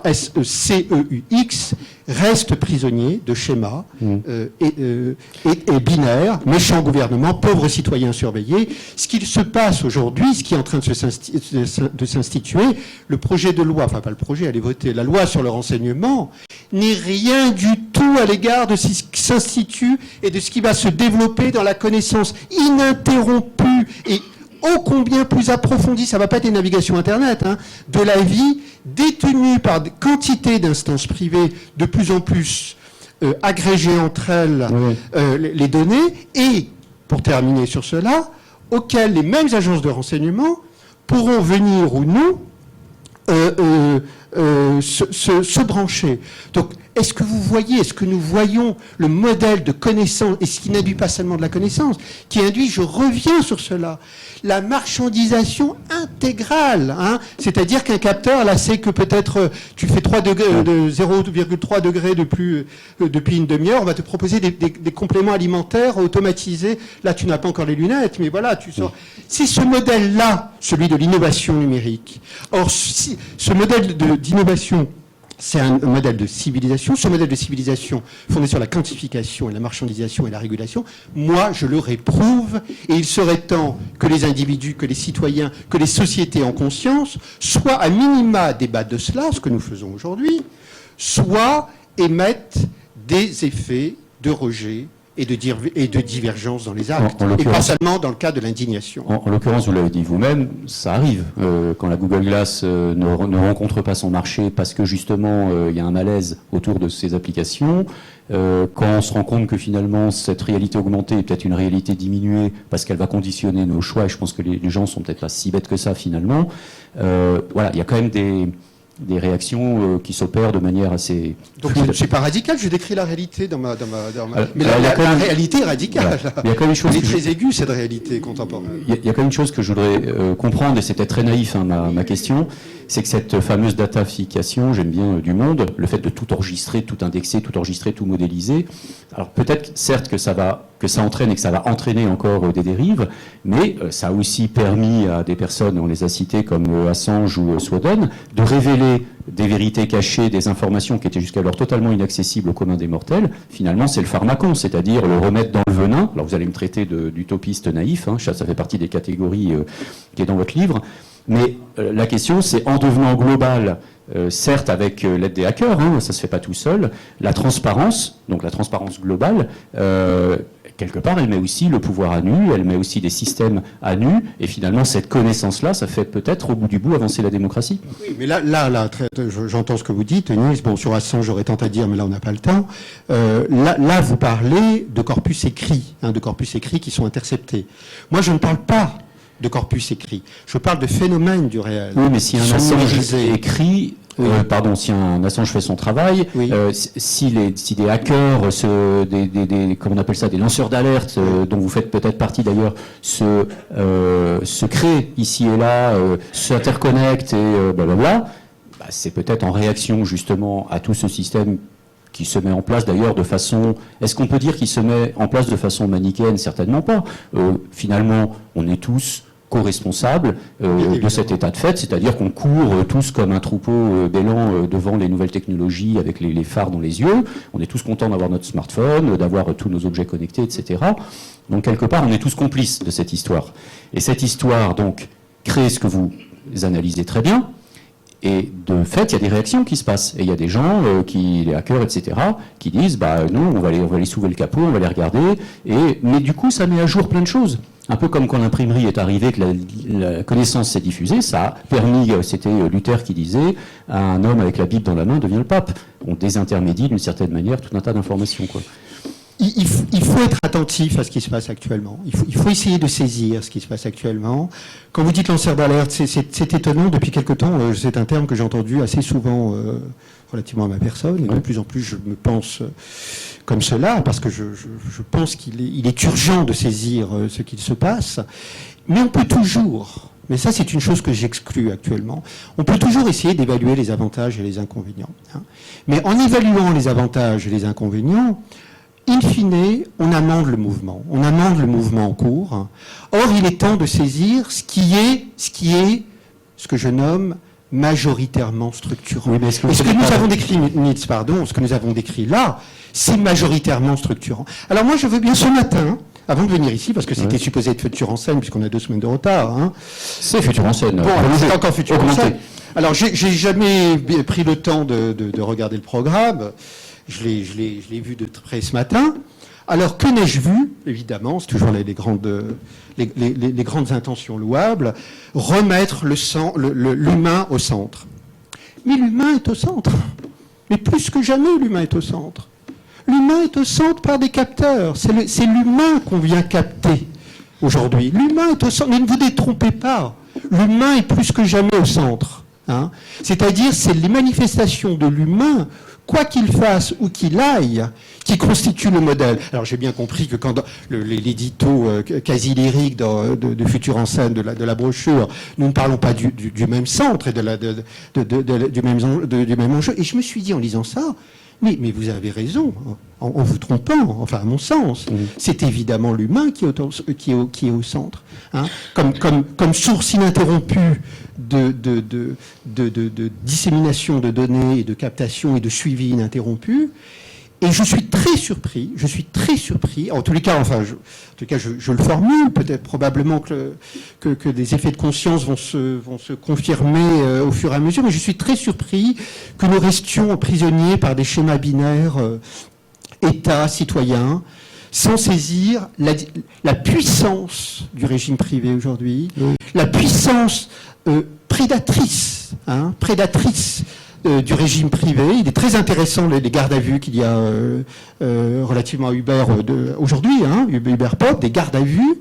S-E-C-E-U-X, reste prisonnier de schémas et binaires, méchant gouvernement, pauvres citoyens surveillés. Ce qu'il se passe aujourd'hui, ce qui est en train de s'instituer, le projet de loi, enfin pas le projet, elle est votée, la loi sur le renseignement, n'est rien du tout à l'égard de ce qui s'institue et de ce qui va se développer dans la connaissance ininterrompue et ô combien plus approfondie, ça ne va pas être une navigation Internet, de la vie détenue par des quantités d'instances privées de plus en plus agrégées entre elles les données, et, pour terminer sur cela, auxquelles les mêmes agences de renseignement pourront venir ou non se brancher. Donc, est-ce que vous voyez, est-ce que nous voyons le modèle de connaissance, et ce qui n'induit pas seulement de la connaissance, qui induit, je reviens sur cela, la marchandisation intégrale, c'est-à-dire qu'un capteur, là, c'est que peut-être tu fais 0,3 degrés de plus depuis une demi-heure, on va te proposer des compléments alimentaires automatisés. Là, tu n'as pas encore les lunettes, mais voilà, tu sors. C'est ce modèle-là, celui de l'innovation numérique. Or, ce modèle d'innovation, c'est un modèle de civilisation. Ce modèle de civilisation fondé sur la quantification et la marchandisation et la régulation, moi, je le réprouve. Et il serait temps que les individus, que les citoyens, que les sociétés en conscience, soit à minima débattent de cela, ce que nous faisons aujourd'hui, soit émettent des effets de rejet et de divergence dans les actes, et pas seulement dans le cas de l'indignation. En l'occurrence, vous l'avez dit vous-même, ça arrive. Quand la Google Glass ne rencontre pas son marché parce que justement il y a un malaise autour de ces applications, quand on se rend compte que finalement cette réalité augmentée est peut-être une réalité diminuée parce qu'elle va conditionner nos choix, et je pense que les gens sont peut-être pas si bêtes que ça finalement, voilà, il y a quand même des réactions qui s'opèrent de manière assez... Donc je ne suis pas radical, je décris la réalité dans ma... Mais la réalité est radicale. Voilà. Il y a quand même une chose elle est très aiguë, cette réalité contemporaine. Il y a quand même une chose que je voudrais comprendre, et c'est peut-être très naïf ma question, c'est que cette fameuse datafication, j'aime bien du monde, le fait de tout enregistrer, tout indexer, tout enregistrer, tout modéliser, alors peut-être certes que ça entraîne et que ça va entraîner encore des dérives, mais ça a aussi permis à des personnes, on les a citées comme Assange ou Snowden, de révéler des vérités cachées, des informations qui étaient jusqu'alors totalement inaccessibles au commun des mortels. Finalement, c'est le pharmacon, c'est-à-dire le remettre dans le venin. Alors vous allez me traiter d'utopiste naïf, ça fait partie des catégories qui est dans votre livre. Mais la question, c'est en devenant global, certes avec l'aide des hackers, ça se fait pas tout seul, la transparence, donc la transparence globale, quelque part, elle met aussi le pouvoir à nu, elle met aussi des systèmes à nu, et finalement, cette connaissance-là, ça fait peut-être, au bout du bout, avancer la démocratie. Oui, mais là, j'entends ce que vous dites, Niels. Bon, sur Assange, j'aurais tant à dire, mais là, on n'a pas le temps. Là, vous parlez de corpus écrits, de corpus écrits qui sont interceptés. Moi, je ne parle pas de corpus écrits. Je parle de phénomènes du réel. Oui, mais si un Assange écrit... si un Assange fait son travail, si des hackers, comment on appelle ça, des lanceurs d'alerte, dont vous faites peut-être partie d'ailleurs, se créent ici et là, s'interconnectent et blablabla, c'est peut-être en réaction justement à tout ce système qui se met en place d'ailleurs de façon... Est-ce qu'on peut dire qu'il se met en place de façon manichéenne? Certainement pas. Finalement, on est tous co-responsables de cet état de fait, c'est-à-dire qu'on court tous comme un troupeau bêlant devant les nouvelles technologies avec les phares dans les yeux. On est tous contents d'avoir notre smartphone, d'avoir tous nos objets connectés, etc. Donc quelque part, on est tous complices de cette histoire. Et cette histoire, donc, crée ce que vous analysez très bien. Et de fait, il y a des réactions qui se passent. Et il y a des gens, les hackers, etc., qui disent, non, on va aller soulever le capot, on va les regarder. Mais du coup, ça met à jour plein de choses. Un peu comme quand l'imprimerie est arrivée, que la connaissance s'est diffusée, ça a permis, c'était Luther qui disait, un homme avec la Bible dans la main devient le pape. On désintermédie d'une certaine manière tout un tas d'informations, quoi. Il faut être attentif à ce qui se passe actuellement. Il faut essayer de saisir ce qui se passe actuellement. Quand vous dites lanceur d'alerte, c'est étonnant. Depuis quelque temps, c'est un terme que j'ai entendu assez souvent relativement à ma personne. Et de plus en plus, je me pense comme cela, parce que je pense qu'il est urgent de saisir ce qu'il se passe. Mais on peut toujours, mais ça c'est une chose que j'exclus actuellement, on peut toujours essayer d'évaluer les avantages et les inconvénients. Mais en évaluant les avantages et les inconvénients, in fine, on amende le mouvement. On amende le mouvement en cours. Or, il est temps de saisir ce qui est ce que je nomme majoritairement structurant. Oui, mais ce que nous avons décrit, Nietzsche, ce que nous avons décrit là, c'est majoritairement structurant. Alors moi, je veux bien ce matin, avant de venir ici, parce que c'était supposé être futur en scène, puisqu'on a 2 semaines de retard. C'est futur en scène. Bon, c'est encore futur en scène. Alors, j'ai jamais pris le temps de regarder le programme. Je l'ai vu de près ce matin. Alors, que n'ai-je vu? Évidemment, c'est toujours les grandes intentions louables. Remettre l'humain au centre. Mais l'humain est au centre. Mais plus que jamais, l'humain est au centre. L'humain est au centre par des capteurs. C'est l'humain qu'on vient capter aujourd'hui. L'humain est au centre. Mais ne vous détrompez pas. L'humain est plus que jamais au centre. C'est-à-dire, c'est les manifestations de l'humain, quoi qu'il fasse ou qu'il aille, qui constituent le modèle. Alors j'ai bien compris que quand l'édito quasi lyrique de Futur en scène, de la brochure, nous ne parlons pas du même centre et du même enjeu. Et je me suis dit en lisant ça, mais vous avez raison, en vous trompant, enfin à mon sens, c'est évidemment l'humain qui est au centre. Comme source ininterrompue de dissémination de données et de captation et de suivi ininterrompu. Et je suis très surpris, en tous les cas, je le formule, peut-être probablement que des effets de conscience vont se confirmer au fur et à mesure, mais je suis très surpris que nous restions prisonniers par des schémas binaires, État, citoyen, sans saisir la puissance du régime privé aujourd'hui, la puissance prédatrice du régime privé. Il est très intéressant les gardes à vue qu'il y a relativement à Uber aujourd'hui, Uber Pop, des gardes à vue.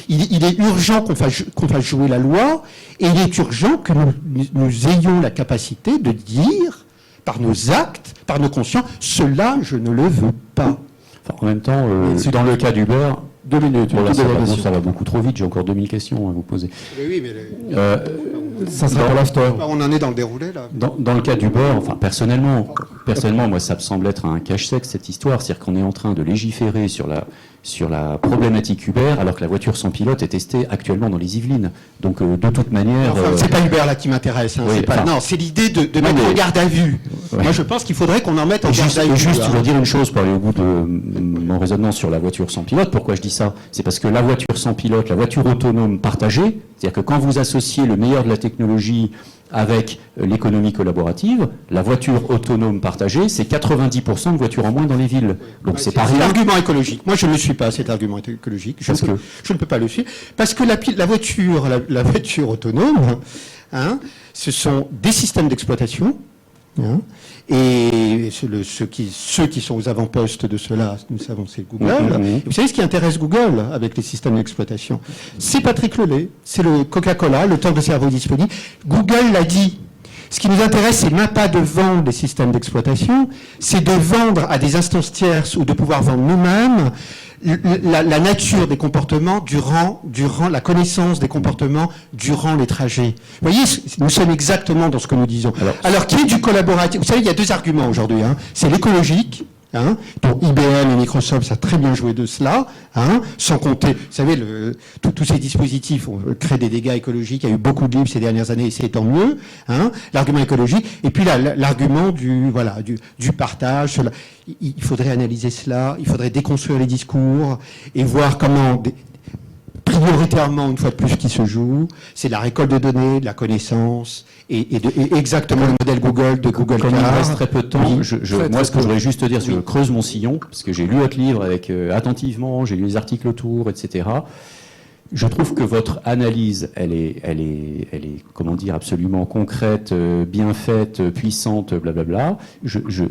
Il est urgent qu'on fasse jouer la loi, et il est urgent que nous ayons la capacité de dire, par nos actes, par nos consciences, cela je ne le veux pas. Enfin, en même temps, dans le cas d'Uber, 2 minutes. Bon, là, ça va beaucoup trop vite. J'ai encore 2000 questions à vous poser. Oui, mais ça sera pour l'after. On en est dans le déroulé, là. Dans le cas d'Uber, enfin, personnellement, moi, ça me semble être un cache-sexe, cette histoire. C'est-à-dire qu'on est en train de légiférer sur la problématique Uber, alors que la voiture sans pilote est testée actuellement dans les Yvelines. Donc, de toute manière... Enfin, c'est pas Uber, là, qui m'intéresse. Non, c'est l'idée de mettre en garde à vue. Ouais. Moi, je pense qu'il faudrait qu'on en mette en garde à vue. Juste, je veux dire une chose pour aller au bout de mon raisonnement sur la voiture sans pilote. Pourquoi je dis ça? C'est parce que la voiture sans pilote, la voiture autonome partagée, c'est-à-dire que quand vous associez le meilleur de la technologie avec l'économie collaborative, la voiture autonome partagée, c'est 90% de voitures en moins dans les villes. Donc c'est pas rien. C'est l'argument écologique. Moi, je ne le suis pas, cet argument écologique. Je ne peux pas le suivre. Parce que la voiture autonome, ce sont des systèmes d'exploitation. Et ceux qui sont aux avant-postes de cela, nous savons, c'est Google. Et vous savez ce qui intéresse Google avec les systèmes d'exploitation? C'est Patrick Lelay, c'est le Coca-Cola, le temps de cerveau disponible. Google l'a dit. Ce qui nous intéresse, c'est même pas de vendre des systèmes d'exploitation, c'est de vendre à des instances tierces ou de pouvoir vendre nous-mêmes la nature des comportements durant la connaissance des comportements durant les trajets. Vous voyez, nous sommes exactement dans ce que nous disons. Alors qui est du collaboratif? Vous savez, il y a deux arguments aujourd'hui. Hein. C'est l'écologique. Hein, donc IBM et Microsoft, ça a très bien joué de cela, hein, sans compter, vous savez, tous ces dispositifs ont créé des dégâts écologiques, il y a eu beaucoup de livres ces dernières années, et c'est tant mieux, hein, l'argument écologique, et puis l'argument du partage, il faudrait analyser cela, il faudrait déconstruire les discours, et voir comment... prioritairement, une fois de plus, ce qui se joue, c'est la récolte de données, de la connaissance, et exactement le modèle Google, de Google Comme Car. il reste très peu de temps, Oui. moi, ce que je voudrais juste te dire, je creuse mon sillon, parce que j'ai lu votre livre attentivement, j'ai lu les articles autour, etc. Je trouve que votre analyse, elle est, comment dire, absolument concrète, bien faite, puissante, blablabla.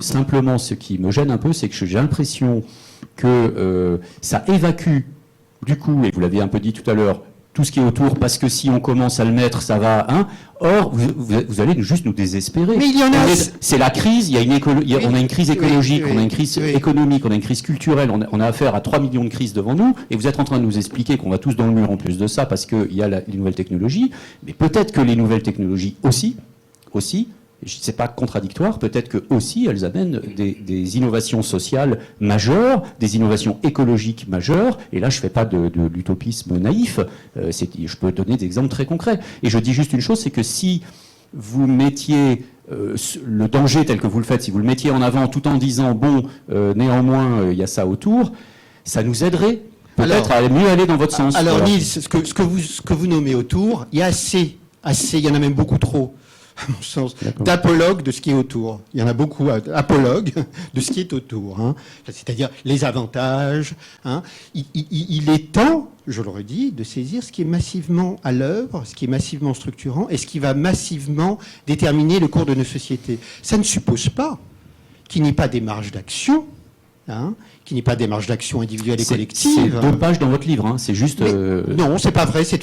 Simplement, ce qui me gêne un peu, c'est que j'ai l'impression que ça évacue, du coup, et vous l'aviez un peu dit tout à l'heure, tout ce qui est autour, parce que si on commence à le mettre, ça va... Hein. Or, vous allez juste nous désespérer. Mais il y en a... C'est la crise, on a une crise écologique, on a une crise économique, on a une crise culturelle, on a affaire à 3 millions de crises devant nous, et vous êtes en train de nous expliquer qu'on va tous dans le mur en plus de ça, parce qu'il y a les nouvelles technologies, mais peut-être que les nouvelles technologies aussi, c'est pas contradictoire, peut-être que aussi elles amènent des innovations sociales majeures, des innovations écologiques majeures, et là je fais pas de l'utopisme naïf, je peux donner des exemples très concrets. Et je dis juste une chose, c'est que si vous mettiez le danger tel que vous le faites, si vous le mettiez en avant tout en disant, bon, néanmoins, il y a ça autour, ça nous aiderait peut-être à mieux aller dans votre sens. Alors voilà. Nils, ce que vous nommez autour, il y a assez, il y en a même beaucoup trop, à mon sens, d'apologues de ce qui est autour. Il y en a beaucoup apologues de ce qui est autour. Hein. C'est-à-dire les avantages. Hein. Il est temps, je le redis, de saisir ce qui est massivement à l'œuvre, ce qui est massivement structurant et ce qui va massivement déterminer le cours de nos sociétés. Ça ne suppose pas qu'il n'y ait pas des marges d'action, hein, qu'il n'y ait pas des marges d'action individuelles et collectives. C'est 2 pages dans votre livre, hein. C'est juste... Non, c'est pas vrai. C'est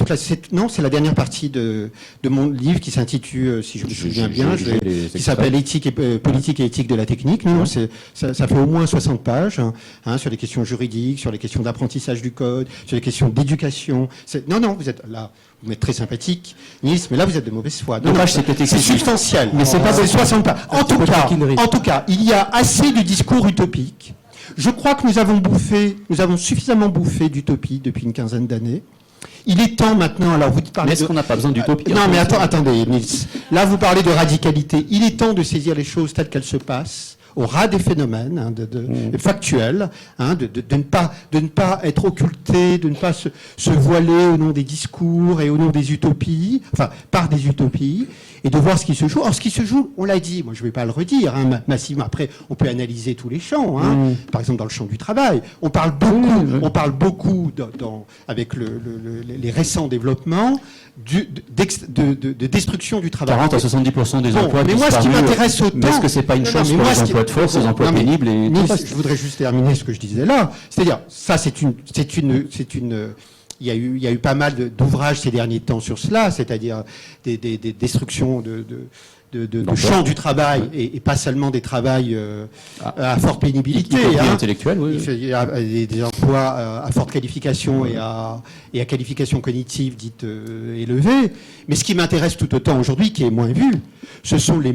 la dernière partie de mon livre qui s'intitule, si je me souviens bien, qui s'appelle Politique et éthique de la technique. Non, ça fait au moins 60 pages, hein, sur les questions juridiques, sur les questions d'apprentissage du code, sur les questions d'éducation. Non, vous êtes là. Vous êtes très sympathique, Nils, mais là vous êtes de mauvaise foi. C'est substantiel. Mais c'est pas des 60 pages. En tout cas, il y a assez de discours utopiques. Je crois que nous avons suffisamment bouffé d'utopie depuis une quinzaine d'années. Il est temps maintenant, alors vous parlez... Mais est-ce qu'on n'a pas besoin d'utopie? Non, mais attendez, Nils. Là, vous parlez de radicalité. Il est temps de saisir les choses telles qu'elles se passent, au ras des phénomènes, hein, factuels, hein, de ne pas être occulté, de ne pas se voiler au nom des discours et au nom des utopies, enfin, par des utopies, et de voir ce qui se joue. Or, ce qui se joue, on l'a dit, moi je ne vais pas le redire, hein, massivement. Après, on peut analyser tous les champs, hein, par exemple dans le champ du travail. On parle beaucoup avec les récents développements de destruction du travail. 40 à 70% des emplois mais moi, ce qui m'intéresse autant... Mais est-ce que c'est pas une chance pour les emplois de force, les emplois pénibles et... Je voudrais juste terminer ce que je disais là. C'est-à-dire, ça, il y a eu pas mal d'ouvrages ces derniers temps sur cela, c'est-à-dire des destructions de champs du travail et pas seulement des travails à forte pénibilité. Intellectuelle, oui. Il y a des emplois à forte qualification et à qualification cognitive dite élevée. Mais ce qui m'intéresse tout autant aujourd'hui, qui est moins vu, ce sont les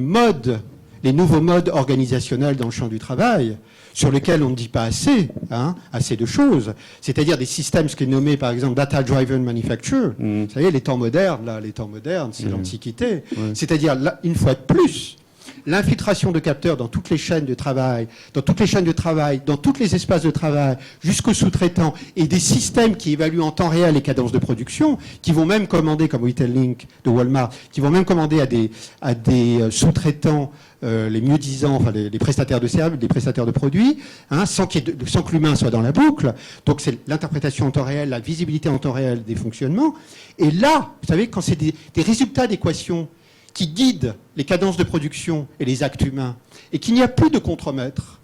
nouveaux modes organisationnels dans le champ du travail, sur lesquels on ne dit pas assez de choses. C'est-à-dire des systèmes, ce qui est nommé par exemple data-driven manufacture. Vous savez, les temps modernes, c'est l'Antiquité. C'est-à-dire, là, une fois de plus, l'infiltration de capteurs dans toutes les chaînes de travail, dans tous les espaces de travail, jusqu'aux sous-traitants, et des systèmes qui évaluent en temps réel les cadences de production, qui vont même commander, comme Retail-Link de Walmart, qui vont même commander à des sous-traitants les mieux-disants, enfin les prestataires de services, les prestataires de produits, hein, sans que l'humain soit dans la boucle. Donc c'est l'interprétation en temps réel, la visibilité en temps réel des fonctionnements. Et là, vous savez, quand c'est des résultats d'équations qui guident les cadences de production et les actes humains, et qu'il n'y a plus de contremaître,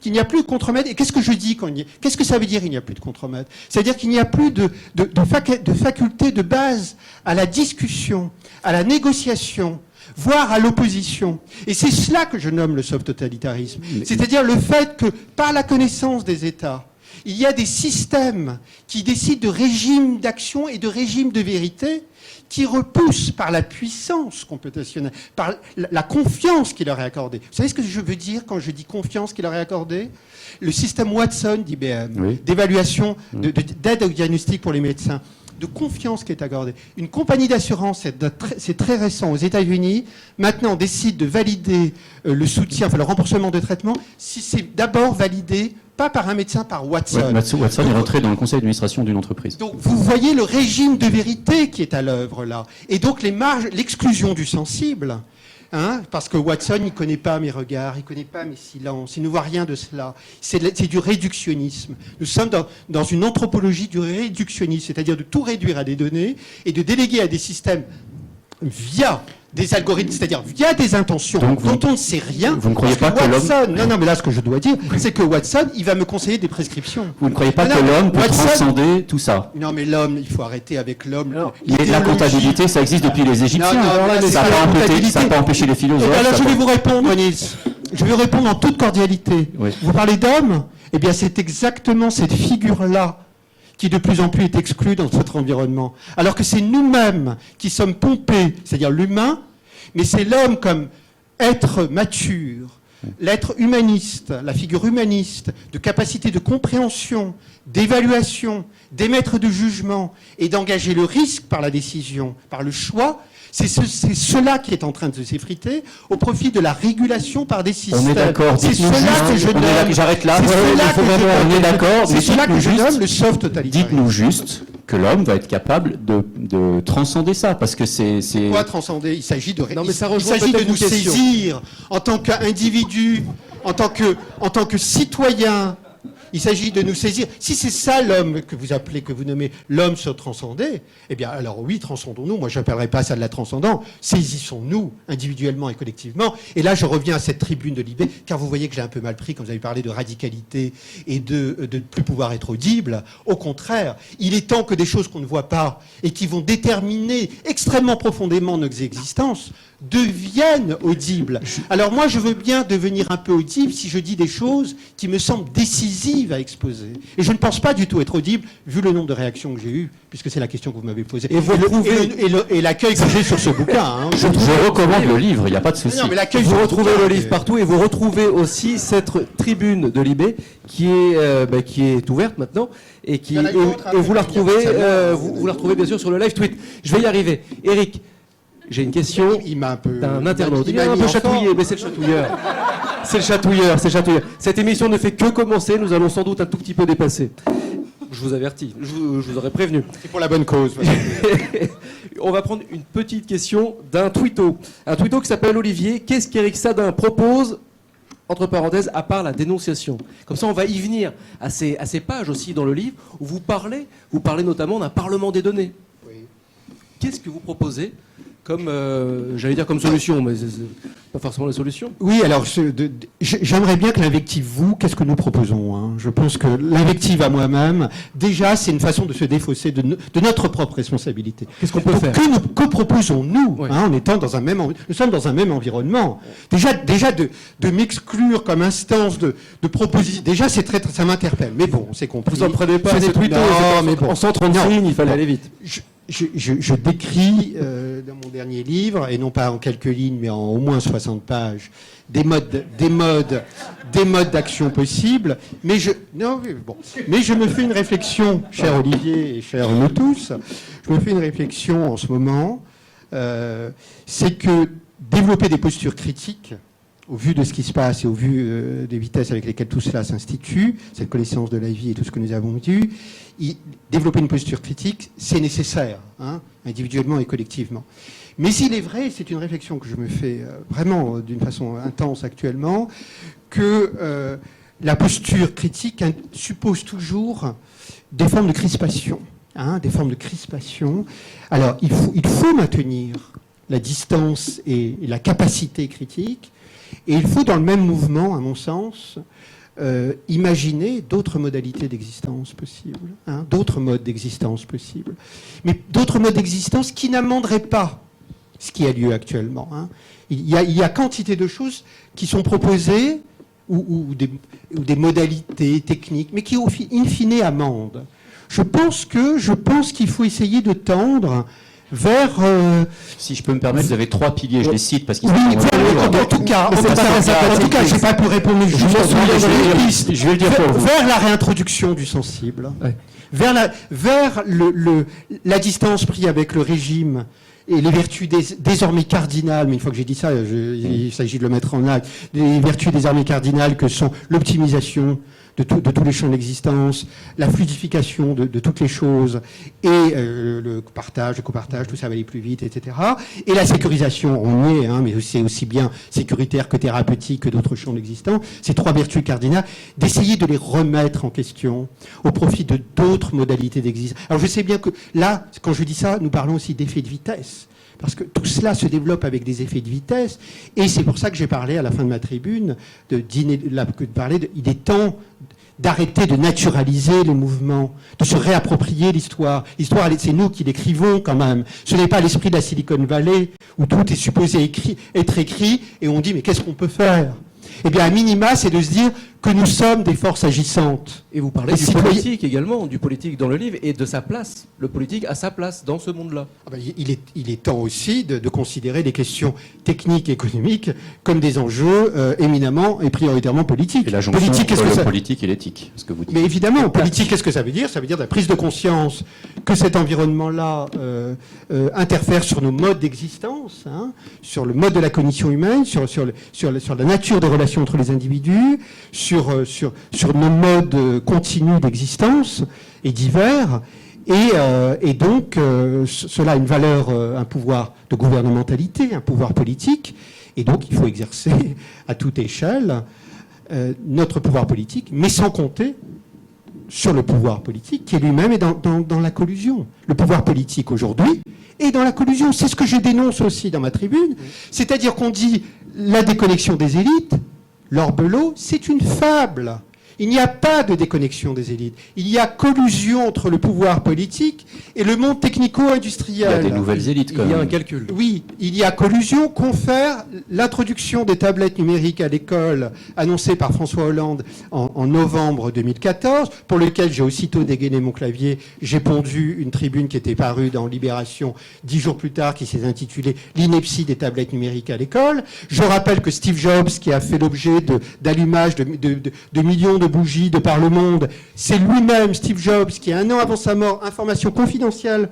et qu'est-ce que je dis qu'est-ce que ça veut dire il n'y a plus de contremaître? C'est-à-dire qu'il n'y a plus de faculté de base à la discussion, à la négociation, voire à l'opposition. Et c'est cela que je nomme le soft totalitarisme. C'est-à-dire le fait que, par la connaissance des États, Il y a des systèmes qui décident de régimes d'action et de régimes de vérité qui repoussent par la puissance computationnelle, par la confiance qui leur est accordée. Vous savez ce que je veux dire quand je dis confiance qui leur est accordée? Le système Watson d'IBM, oui, d'évaluation, d'aide au diagnostic pour les médecins, de confiance qui est accordée. Une compagnie d'assurance, c'est très récent, aux États-Unis, maintenant décide de valider le soutien, enfin le remboursement de traitement, si c'est d'abord validé pas par un médecin, par Watson. Ouais, Watson est rentré dans le conseil d'administration d'une entreprise. Donc vous voyez le régime de vérité qui est à l'œuvre là. Et donc les marges, l'exclusion du sensible, hein, parce que Watson, il ne connaît pas mes regards, il ne connaît pas mes silences, il ne voit rien de cela. C'est du réductionnisme. Nous sommes dans une anthropologie du réductionnisme, c'est-à-dire de tout réduire à des données et de déléguer à des systèmes via des algorithmes, c'est-à-dire via des intentions dont on ne sait rien. Vous ne croyez pas que l'homme... Non, mais là, ce que je dois dire, c'est que Watson, il va me conseiller des prescriptions. Vous ne croyez pas que l'homme peut transcender tout ça? Non, mais l'homme, il faut arrêter avec l'homme. La comptabilité, ça existe depuis les Égyptiens. Ça n'a pas empêché les philosophes. Alors, je vais vous répondre, Nils. Je vais répondre en toute cordialité. Oui. Vous parlez d'homme? Eh bien, c'est exactement cette figure-là qui de plus en plus est exclue dans notre environnement. Alors que c'est nous-mêmes qui sommes pompés, c'est-à-dire l'humain, mais c'est l'homme comme être mature, l'être humaniste, la figure humaniste, de capacité de compréhension, d'évaluation, d'émettre de jugement et d'engager le risque par la décision, par le choix. C'est cela qui est en train de s'effriter au profit de la régulation par des systèmes. On est d'accord. C'est cela que je nomme. J'arrête là. On est d'accord. C'est cela que je nomme le soft totalitarisme. Dites-nous juste que l'homme va être capable de transcender ça, parce que c'est... Quoi transcender? Il s'agit de... Non, mais ça il s'agit de nous saisir en tant qu'individu, en tant que citoyen. Il s'agit de nous saisir. Si c'est ça l'homme que vous appelez, que vous nommez l'homme se transcender, eh bien, alors oui, transcendons-nous. Moi, je n'appellerais pas ça de la transcendance. Saisissons-nous, individuellement et collectivement. Et là, je reviens à cette tribune de Libé, car vous voyez que j'ai un peu mal pris quand vous avez parlé de radicalité et de ne plus pouvoir être audible. Au contraire, il est temps que des choses qu'on ne voit pas et qui vont déterminer extrêmement profondément nos existences deviennent audibles. Alors moi, je veux bien devenir un peu audible si je dis des choses qui me semblent décisives à exposer. Et je ne pense pas du tout être audible, vu le nombre de réactions que j'ai eues, puisque c'est la question que vous m'avez posée. Et l'accueil que j'ai sur ce bouquin. Hein, je recommande le livre, il n'y a pas de souci. Vous retrouvez le livre partout et vous retrouvez aussi cette tribune de Libé qui est ouverte maintenant et vous la retrouvez bien sûr sur le live tweet. Je vais y arriver. Eric, j'ai une question d'un internaute. Il est un peu chatouillé, mais c'est le chatouilleur. C'est le chatouilleur. Cette émission ne fait que commencer, nous allons sans doute un tout petit peu dépasser. Je vous avertis, je vous aurais prévenu. C'est pour la bonne cause. On va prendre une petite question d'un twitto. Un twitto qui s'appelle Olivier. Qu'est-ce qu'Éric Sadin propose, entre parenthèses, à part la dénonciation? Comme ça, on va y venir à ces pages aussi dans le livre où vous parlez notamment d'un parlement des données. Oui. Qu'est-ce que vous proposez comme, j'allais dire comme solution, mais c'est pas forcément la solution. Oui, alors j'aimerais bien que l'invective qu'est-ce que nous proposons, hein? Je pense que l'invective à moi-même, déjà, c'est une façon de se défausser de notre propre responsabilité. Qu'est-ce qu'on peut faire? Que proposons-nous, oui, hein, en étant dans un même nous sommes dans un même environnement. Déjà de m'exclure comme instance de proposition, déjà ça m'interpelle. Mais bon, c'est compris. Vous en prenez pas, c'est plutôt. Non, mais bon. En 130 lignes, il fallait aller vite. Je décris dans mon dernier livre, et non pas en quelques lignes, mais en au moins 60 pages, des modes d'action possibles. Mais je me fais une réflexion, cher Olivier et cher nous tous, je me fais une réflexion en ce moment, c'est que développer des postures critiques, au vu de ce qui se passe et au vu des vitesses avec lesquelles tout cela s'institue, cette connaissance de la vie et tout ce que nous avons vu, développer une posture critique, c'est nécessaire, hein, individuellement et collectivement. Mais il est vrai, c'est une réflexion que je me fais vraiment d'une façon intense actuellement, que la posture critique suppose toujours des formes de crispation. Hein, des formes de crispation. Alors, il faut maintenir la distance et la capacité critique, et il faut, dans le même mouvement, à mon sens, imaginer d'autres modalités d'existence possibles, hein, d'autres modes d'existence possibles, mais d'autres modes d'existence qui n'amenderaient pas ce qui a lieu actuellement. Hein. Il y a quantité de choses qui sont proposées ou des modalités techniques, mais qui, in fine, amendent. Je pense qu'il faut essayer de tendre vers... Si je peux me permettre, vous avez 3 piliers, je les cite parce qu'ils oui, sont... en tout cas, je n'ai pas pu répondre je vais le dire pour vous. Vers la réintroduction du sensible, ouais. Vers la distance prise avec le régime et les vertus désormais cardinales, mais une fois que j'ai dit ça, il s'agit de le mettre en acte, les vertus désormais cardinales que sont l'optimisation de tous les champs d'existence, la fluidification de toutes les choses, et le partage, le copartage, tout ça va aller plus vite, etc. Et la sécurisation, on y est, hein, mais c'est aussi bien sécuritaire que thérapeutique que d'autres champs d'existence. Ces 3 vertus cardinales, d'essayer de les remettre en question au profit de d'autres modalités d'existence. Alors je sais bien que là, quand je dis ça, nous parlons aussi d'effets de vitesse. Parce que tout cela se développe avec des effets de vitesse, et c'est pour ça que j'ai parlé à la fin de ma tribune, il est temps d'arrêter de naturaliser les mouvements, de se réapproprier l'histoire. L'histoire, c'est nous qui l'écrivons quand même. Ce n'est pas l'esprit de la Silicon Valley, où tout est supposé être écrit, et on dit, mais qu'est-ce qu'on peut faire ? Eh bien, à minima, c'est de se dire que nous sommes des forces agissantes. Et vous parlez du politique également, du politique dans le livre, et de sa place. Le politique a sa place dans ce monde-là. Ah ben, il est temps aussi de considérer les questions techniques et économiques comme des enjeux éminemment et prioritairement politiques. Et la jonction entre le politique et l'éthique, ce que vous dites. Mais évidemment, politique, qu'est-ce que ça veut dire ? Ça veut dire la prise de conscience que cet environnement-là interfère sur nos modes d'existence, hein, sur le mode de la cognition humaine, sur la nature des relations entre les individus, sur nos modes continus d'existence et divers, et donc cela a une valeur, un pouvoir de gouvernementalité, un pouvoir politique, et donc il faut exercer à toute échelle notre pouvoir politique, mais sans compter sur le pouvoir politique qui lui-même est dans la collusion. Le pouvoir politique aujourd'hui est dans la collusion. C'est ce que je dénonce aussi dans ma tribune, c'est-à-dire qu'on dit la déconnexion des élites. L'Orbelot, c'est une fable. Il n'y a pas de déconnexion des élites. Il y a collusion entre le pouvoir politique et le monde technico-industriel. Il y a des nouvelles élites, quand même. Il y a un calcul. Oui, il y a collusion. Confère l'introduction des tablettes numériques à l'école, annoncée par François Hollande en novembre 2014, pour lequel j'ai aussitôt dégainé mon clavier. J'ai pondu une tribune qui était parue dans Libération 10 jours plus tard, qui s'est intitulée « L'ineptie des tablettes numériques à l'école ». Je rappelle que Steve Jobs, qui a fait l'objet d'allumage de millions de bougies de par le monde, c'est lui-même, Steve Jobs, qui, 1 an avant sa mort, information confidentielle,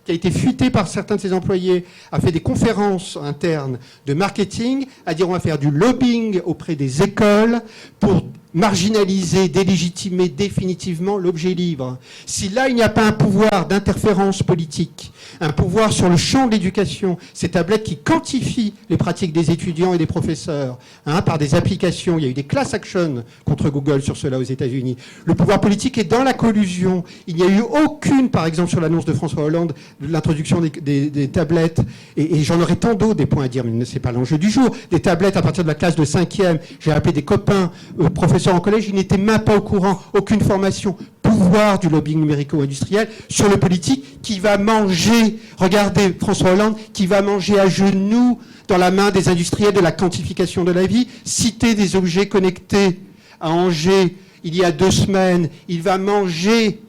qui a été fuitée par certains de ses employés, a fait des conférences internes de marketing, à dire on va faire du lobbying auprès des écoles pour marginaliser, délégitimer définitivement l'objet libre. Si là, il n'y a pas un pouvoir d'interférence politique, un pouvoir sur le champ de l'éducation, ces tablettes qui quantifient les pratiques des étudiants et des professeurs, hein, par des applications, il y a eu des class actions contre Google sur cela aux États-Unis. Le pouvoir politique est dans la collusion. Il n'y a eu aucune, par exemple, sur l'annonce de François Hollande, de l'introduction des tablettes, et j'en aurais tant d'autres des points à dire, mais ce n'est pas l'enjeu du jour. Des tablettes à partir de la classe de 5e, j'ai appelé des copains professeurs en collège, ils n'étaient même pas au courant, aucune formation, pouvoir du lobbying numérico-industriel sur le politique qui va manger, regardez François Hollande, qui va manger à genoux dans la main des industriels de la quantification de la vie, citer des objets connectés à Angers il y a 2 semaines, il va manger,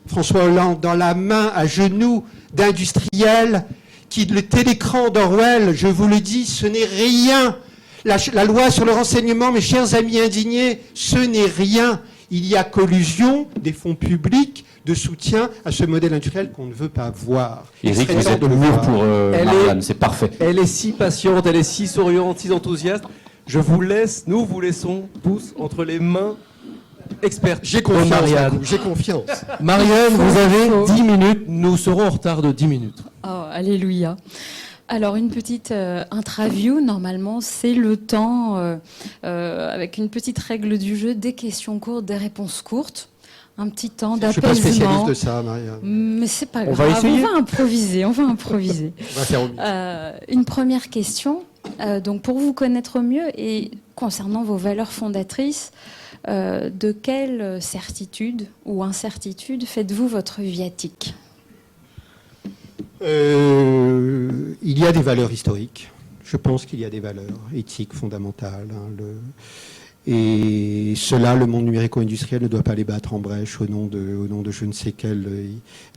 François Hollande, dans la main à genoux d'industriels qui, le télécran d'Orwell, je vous le dis, ce n'est rien. La loi sur le renseignement, mes chers amis indignés, ce n'est rien. Il y a collusion des fonds publics de soutien à ce modèle industriel qu'on ne veut pas voir. Éric, vous êtes mûr pour Marianne, c'est parfait. Elle est si patiente, elle est si souriante, si enthousiaste. Je vous laisse, nous vous laissons tous entre les mains expertes. J'ai confiance, Marianne. j'ai confiance. Marianne, vous avez 10 minutes. Nous serons en retard de 10 minutes. Oh, alléluia. Alors, une petite interview, normalement, c'est le temps, avec une petite règle du jeu, des questions courtes, des réponses courtes. Un petit temps d'apaisement. Je ne suis pas spécialiste de ça, Marianne. Mais c'est pas grave, va essayer. on va improviser. On va faire au mieux. Une première question, donc pour vous connaître mieux et concernant vos valeurs fondatrices, de quelle certitude ou incertitude faites-vous votre viatique ? Il y a des valeurs historiques. Je pense qu'il y a des valeurs éthiques fondamentales. Hein, Et cela, le monde numérico-industriel ne doit pas les battre en brèche au nom de je ne sais quelle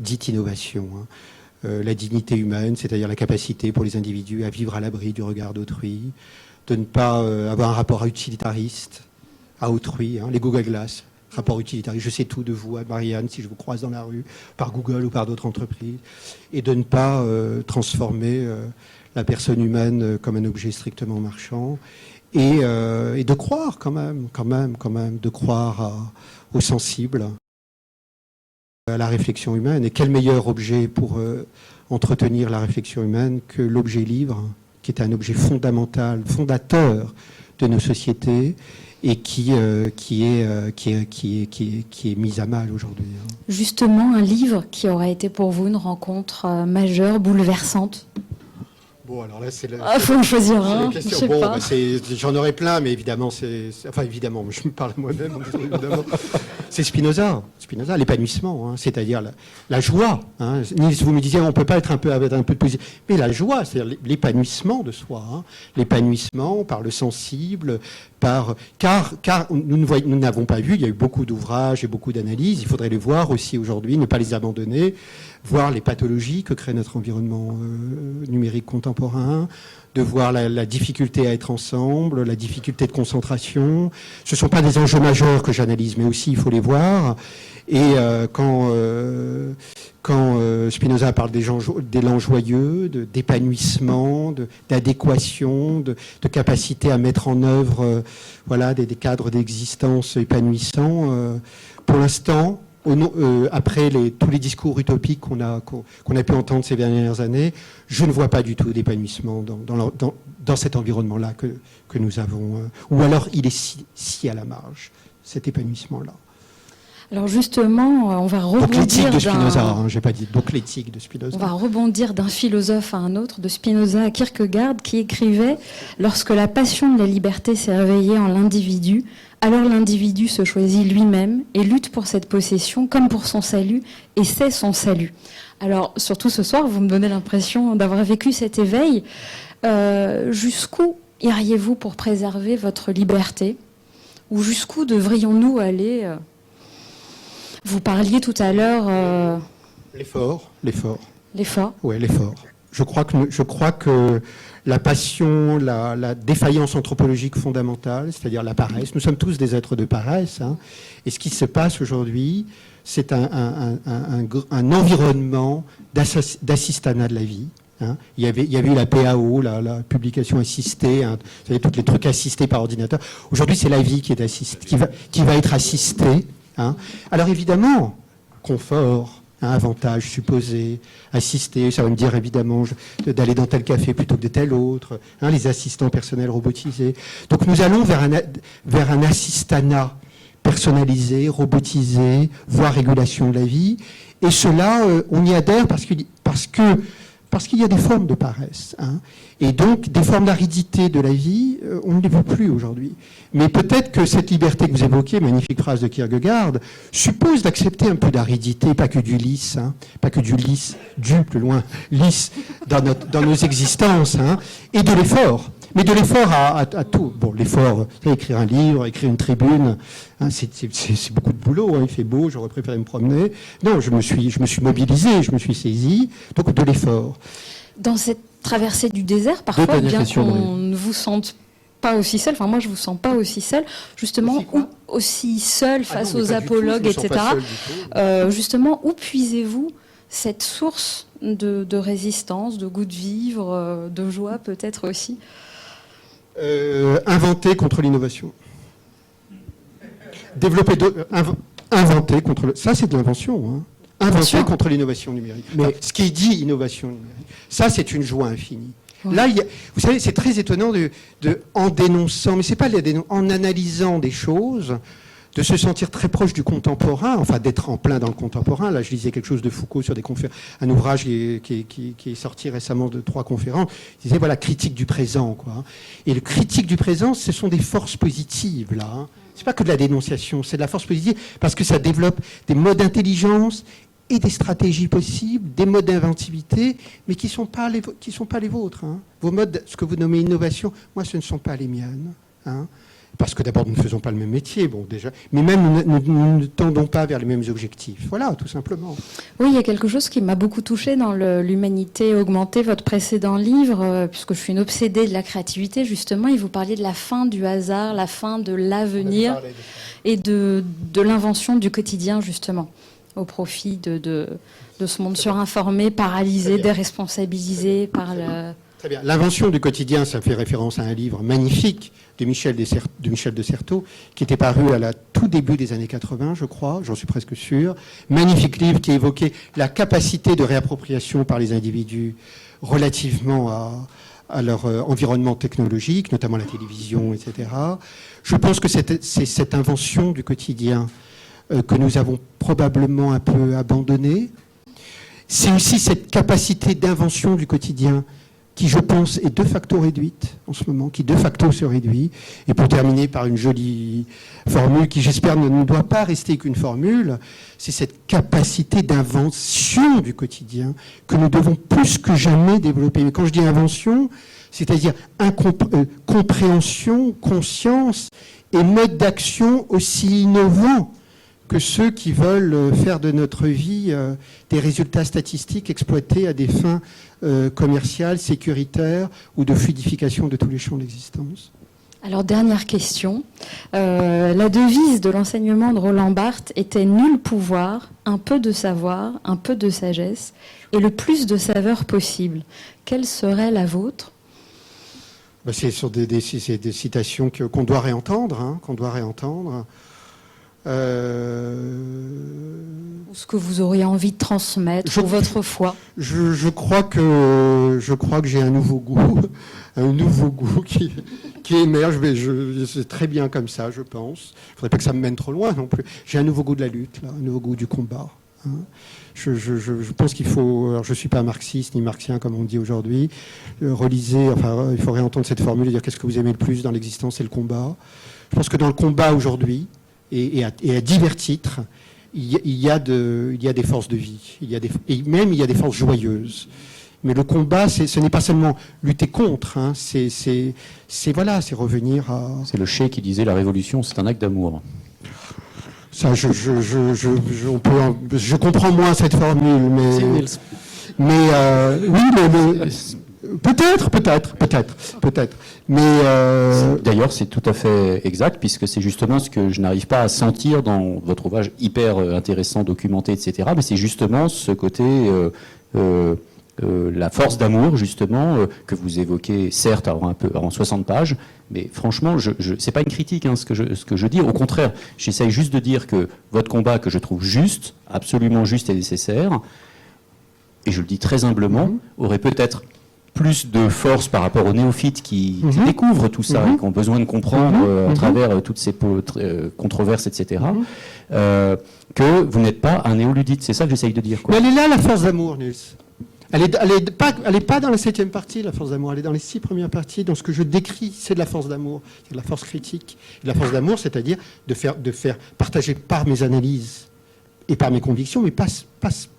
dite innovation. La dignité humaine, c'est-à-dire la capacité pour les individus à vivre à l'abri du regard d'autrui, de ne pas avoir un rapport utilitariste à autrui, les Google Glass, rapport utilitariste. Je sais tout de vous, Marianne, si je vous croise dans la rue, par Google ou par d'autres entreprises, et de ne pas transformer la personne humaine comme un objet strictement marchand, et de croire quand même, de croire au sensible, à la réflexion humaine. Et quel meilleur objet pour entretenir la réflexion humaine que l'objet livre, qui est un objet fondamental, fondateur de nos sociétés, et qui est mise à mal aujourd'hui. Justement, un livre qui aurait été pour vous une rencontre majeure, bouleversante. Bon, alors là, c'est faut en choisir un. Je sais pas. J'en aurais plein, mais évidemment, évidemment, je me parle moi-même. Évidemment. C'est Spinoza, l'épanouissement, c'est-à-dire la joie. Niels, vous me disiez, on peut pas être avec un peu de poésie, mais la joie, c'est-à-dire l'épanouissement de soi, l'épanouissement par le sensible, car nous n'avons pas vu. Il y a eu beaucoup d'ouvrages et beaucoup d'analyses. Il faudrait les voir aussi aujourd'hui, ne pas les abandonner, voir les pathologies que crée notre environnement numérique contemporain, de voir la difficulté à être ensemble, la difficulté de concentration. Ce ne sont pas des enjeux majeurs que j'analyse, mais aussi il faut les voir. Et quand Spinoza parle d'élan joyeux, d'épanouissement, d'adéquation, de capacité à mettre en œuvre des cadres d'existence épanouissants, pour l'instant, après tous les discours utopiques qu'on a pu entendre ces dernières années, je ne vois pas du tout d'épanouissement dans cet environnement-là que nous avons. Ou alors il est si à la marge, cet épanouissement-là. Alors justement, on va rebondir donc l'éthique de Spinoza, j'ai pas dit donc l'éthique de Spinoza. On va rebondir d'un philosophe à un autre, de Spinoza à Kierkegaard, qui écrivait « Lorsque la passion de la liberté s'est réveillée en l'individu, alors l'individu se choisit lui-même et lutte pour cette possession comme pour son salut, et c'est son salut. » Alors, surtout ce soir, vous me donnez l'impression d'avoir vécu cet éveil. Jusqu'où iriez-vous pour préserver votre liberté ? Ou jusqu'où devrions-nous aller Vous parliez tout à l'heure... L'effort. L'effort. Oui, l'effort. Je crois que la passion, la défaillance anthropologique fondamentale, c'est-à-dire la paresse, nous sommes tous des êtres de paresse, et ce qui se passe aujourd'hui, c'est un environnement d'assistanat de la vie. Il y avait eu la PAO, la publication assistée, vous savez, tous les trucs assistés par ordinateur. Aujourd'hui, c'est la vie qui va être assistée. Alors évidemment, confort, avantage supposé, assisté, ça va me dire évidemment d'aller dans tel café plutôt que de tel autre, les assistants personnels robotisés. Donc nous allons vers un assistanat personnalisé, robotisé, voire régulation de la vie. Et cela, on y adhère parce qu'il y a des formes de paresse. Et donc, des formes d'aridité de la vie, on ne les veut plus aujourd'hui. Mais peut-être que cette liberté que vous évoquez, magnifique phrase de Kierkegaard, suppose d'accepter un peu d'aridité, pas que du lisse, plus loin, lisse dans nos existences, et de l'effort. Mais de l'effort à tout. Bon, l'effort, écrire un livre, écrire une tribune, c'est beaucoup de boulot, il fait beau, j'aurais préféré me promener. Non, je me suis mobilisé, je me suis saisi, donc de l'effort. Dans cette traversée du désert, parfois, bien qu'on ne vous sente pas aussi seul, enfin moi je ne vous sens pas aussi seul, justement, aussi seul face aux apologues, etc. Justement, où puisez-vous cette source de résistance, de goût de vivre, de joie peut-être aussi? Inventer contre l'innovation. Inventer contre ça c'est de l'invention. Inventer contre l'innovation numérique. Mais ce qui dit innovation numérique, ça c'est une joie infinie. Ouais. Là, vous savez, c'est très étonnant en dénonçant, mais c'est pas en analysant des choses, de se sentir très proche du contemporain, enfin d'être en plein dans le contemporain. Là, je lisais quelque chose de Foucault sur un ouvrage qui est sorti récemment de 3 conférences. Il disait, voilà, critique du présent, quoi. Et le critique du présent, ce sont des forces positives, là. C'est pas que de la dénonciation, c'est de la force positive, parce que ça développe des modes d'intelligence et des stratégies possibles, des modes d'inventivité, mais qui sont pas les vôtres. Vos modes, ce que vous nommez innovation, moi, ce ne sont pas les miennes. parce que d'abord, nous ne faisons pas le même métier, bon, déjà, mais même nous ne tendons pas vers les mêmes objectifs. Voilà, tout simplement. Oui, il y a quelque chose qui m'a beaucoup touchée dans l'Humanité augmentée, votre précédent livre, puisque je suis une obsédée de la créativité, justement, et vous parliez de la fin du hasard, la fin de l'avenir et de l'invention du quotidien, justement, au profit de ce monde surinformé, paralysé, déresponsabilisé par le... Très bien. L'invention du quotidien, ça fait référence à un livre magnifique de Michel de Certeau, qui était paru à la tout début des années 80, je crois, j'en suis presque sûr. Magnifique livre qui évoquait la capacité de réappropriation par les individus relativement à leur environnement technologique, notamment la télévision, etc. Je pense que c'est cette invention du quotidien que nous avons probablement un peu abandonnée. C'est aussi cette capacité d'invention du quotidien qui, je pense, est de facto réduite en ce moment, qui de facto se réduit. Et pour terminer par une jolie formule qui, j'espère, ne doit pas rester qu'une formule, c'est cette capacité d'invention du quotidien que nous devons plus que jamais développer. Mais quand je dis invention, c'est-à-dire compréhension, conscience et mode d'action aussi innovants que ceux qui veulent faire de notre vie des résultats statistiques exploités à des fins commerciales, sécuritaires ou de fluidification de tous les champs d'existence. Alors, dernière question. La devise de l'enseignement de Roland Barthes était « Nul pouvoir, un peu de savoir, un peu de sagesse et le plus de saveur possible ». Quelle serait la vôtre ? C'est sur des citations qu'on doit réentendre, Ou ce que vous auriez envie de transmettre, ou votre foi. Je crois que j'ai un nouveau goût qui émerge. Mais c'est très bien comme ça, je pense. Il ne faudrait pas que ça me mène trop loin non plus. J'ai un nouveau goût de la lutte, là, un nouveau goût du combat. Hein. Je pense qu'il faut. Alors je ne suis pas marxiste ni marxien comme on dit aujourd'hui. Relisez. Enfin, il faut réentendre cette formule et dire qu'est-ce que vous aimez le plus dans l'existence, c'est le combat. Je pense que dans le combat aujourd'hui, et à divers titres, il y a des forces de vie, et même il y a des forces joyeuses. Mais le combat, ce n'est pas seulement lutter contre, hein, c'est revenir à... C'est le Che qui disait la révolution, c'est un acte d'amour. Ça, je comprends moins cette formule, mais oui, mais peut-être. Mais d'ailleurs, c'est tout à fait exact, puisque c'est justement ce que je n'arrive pas à sentir dans votre ouvrage hyper intéressant, documenté, etc. Mais c'est justement ce côté, la force d'amour, justement, que vous évoquez, certes, en 60 pages. Mais franchement, c'est pas une critique, hein, ce que je dis. Au contraire, j'essaye juste de dire que votre combat, que je trouve juste, absolument juste et nécessaire, et je le dis très humblement, aurait peut-être plus de force par rapport aux néophytes qui découvrent tout ça et qui ont besoin de comprendre à travers toutes ces controverses, etc., que vous n'êtes pas un néoludite. C'est ça que j'essaye de dire, quoi. Mais elle est là, la force d'amour, Nils. Elle est pas dans la 7e partie, la force d'amour. Elle est dans les 6 premières parties. Donc ce que je décris, c'est de la force d'amour. C'est de la force critique. Et de la force d'amour, c'est-à-dire de faire partager par mes analyses et par mes convictions, mais pas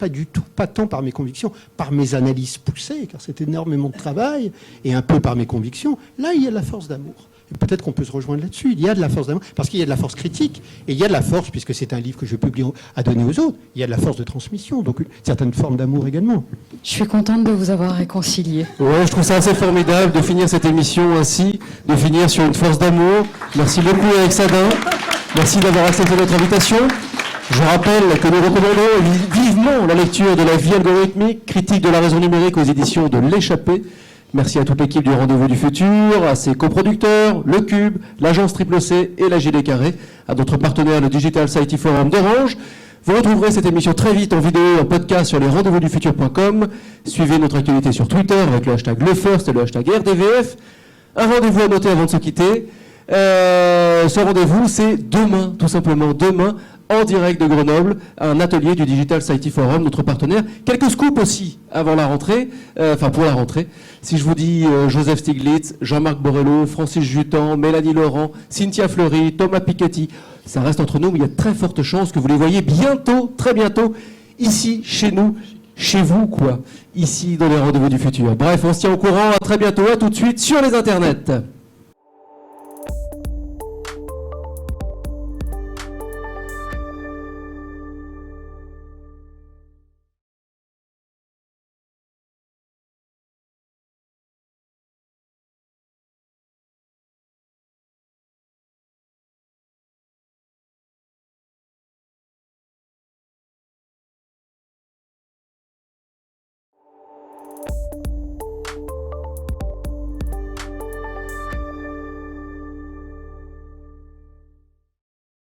du tout, pas tant par mes convictions, par mes analyses poussées, car c'est énormément de travail, et un peu par mes convictions. Là, il y a de la force d'amour. Et peut-être qu'on peut se rejoindre là-dessus. Il y a de la force d'amour, parce qu'il y a de la force critique, et il y a de la force, puisque c'est un livre que je publie à donner aux autres, il y a de la force de transmission, donc une certaine forme d'amour également. Je suis contente de vous avoir réconcilié. Ouais, je trouve ça assez formidable de finir cette émission ainsi, de finir sur une force d'amour. Merci beaucoup, Eric Sadin. Merci d'avoir accepté notre invitation. Je rappelle que nous recommandons vivement la lecture de La vie algorithmique, critique de la raison numérique aux éditions de L'Échappée. Merci à toute l'équipe du Rendez-vous du Futur, à ses coproducteurs, Le Cube, l'agence Triple C et la JD Carré, à notre partenaire le Digital Society Forum d'Orange. Vous retrouverez cette émission très vite en vidéo et en podcast sur lesrendezvousdufutur.com. Suivez notre actualité sur Twitter avec le hashtag LeFirst et le hashtag RDVF. Un rendez-vous à noter avant de se quitter. Ce rendez-vous, c'est demain, tout simplement demain, en direct de Grenoble, un atelier du Digital Society Forum, notre partenaire. Quelques scoops aussi avant la rentrée, pour la rentrée. Si je vous dis Joseph Stiglitz, Jean-Marc Borrello, Francis Jutan, Mélanie Laurent, Cynthia Fleury, Thomas Piketty, ça reste entre nous, mais il y a de très fortes chances que vous les voyez bientôt, très bientôt, ici, chez nous, chez vous, quoi. Ici, dans les Rendez-vous du Futur. Bref, on se tient au courant. À très bientôt, à tout de suite sur les internets.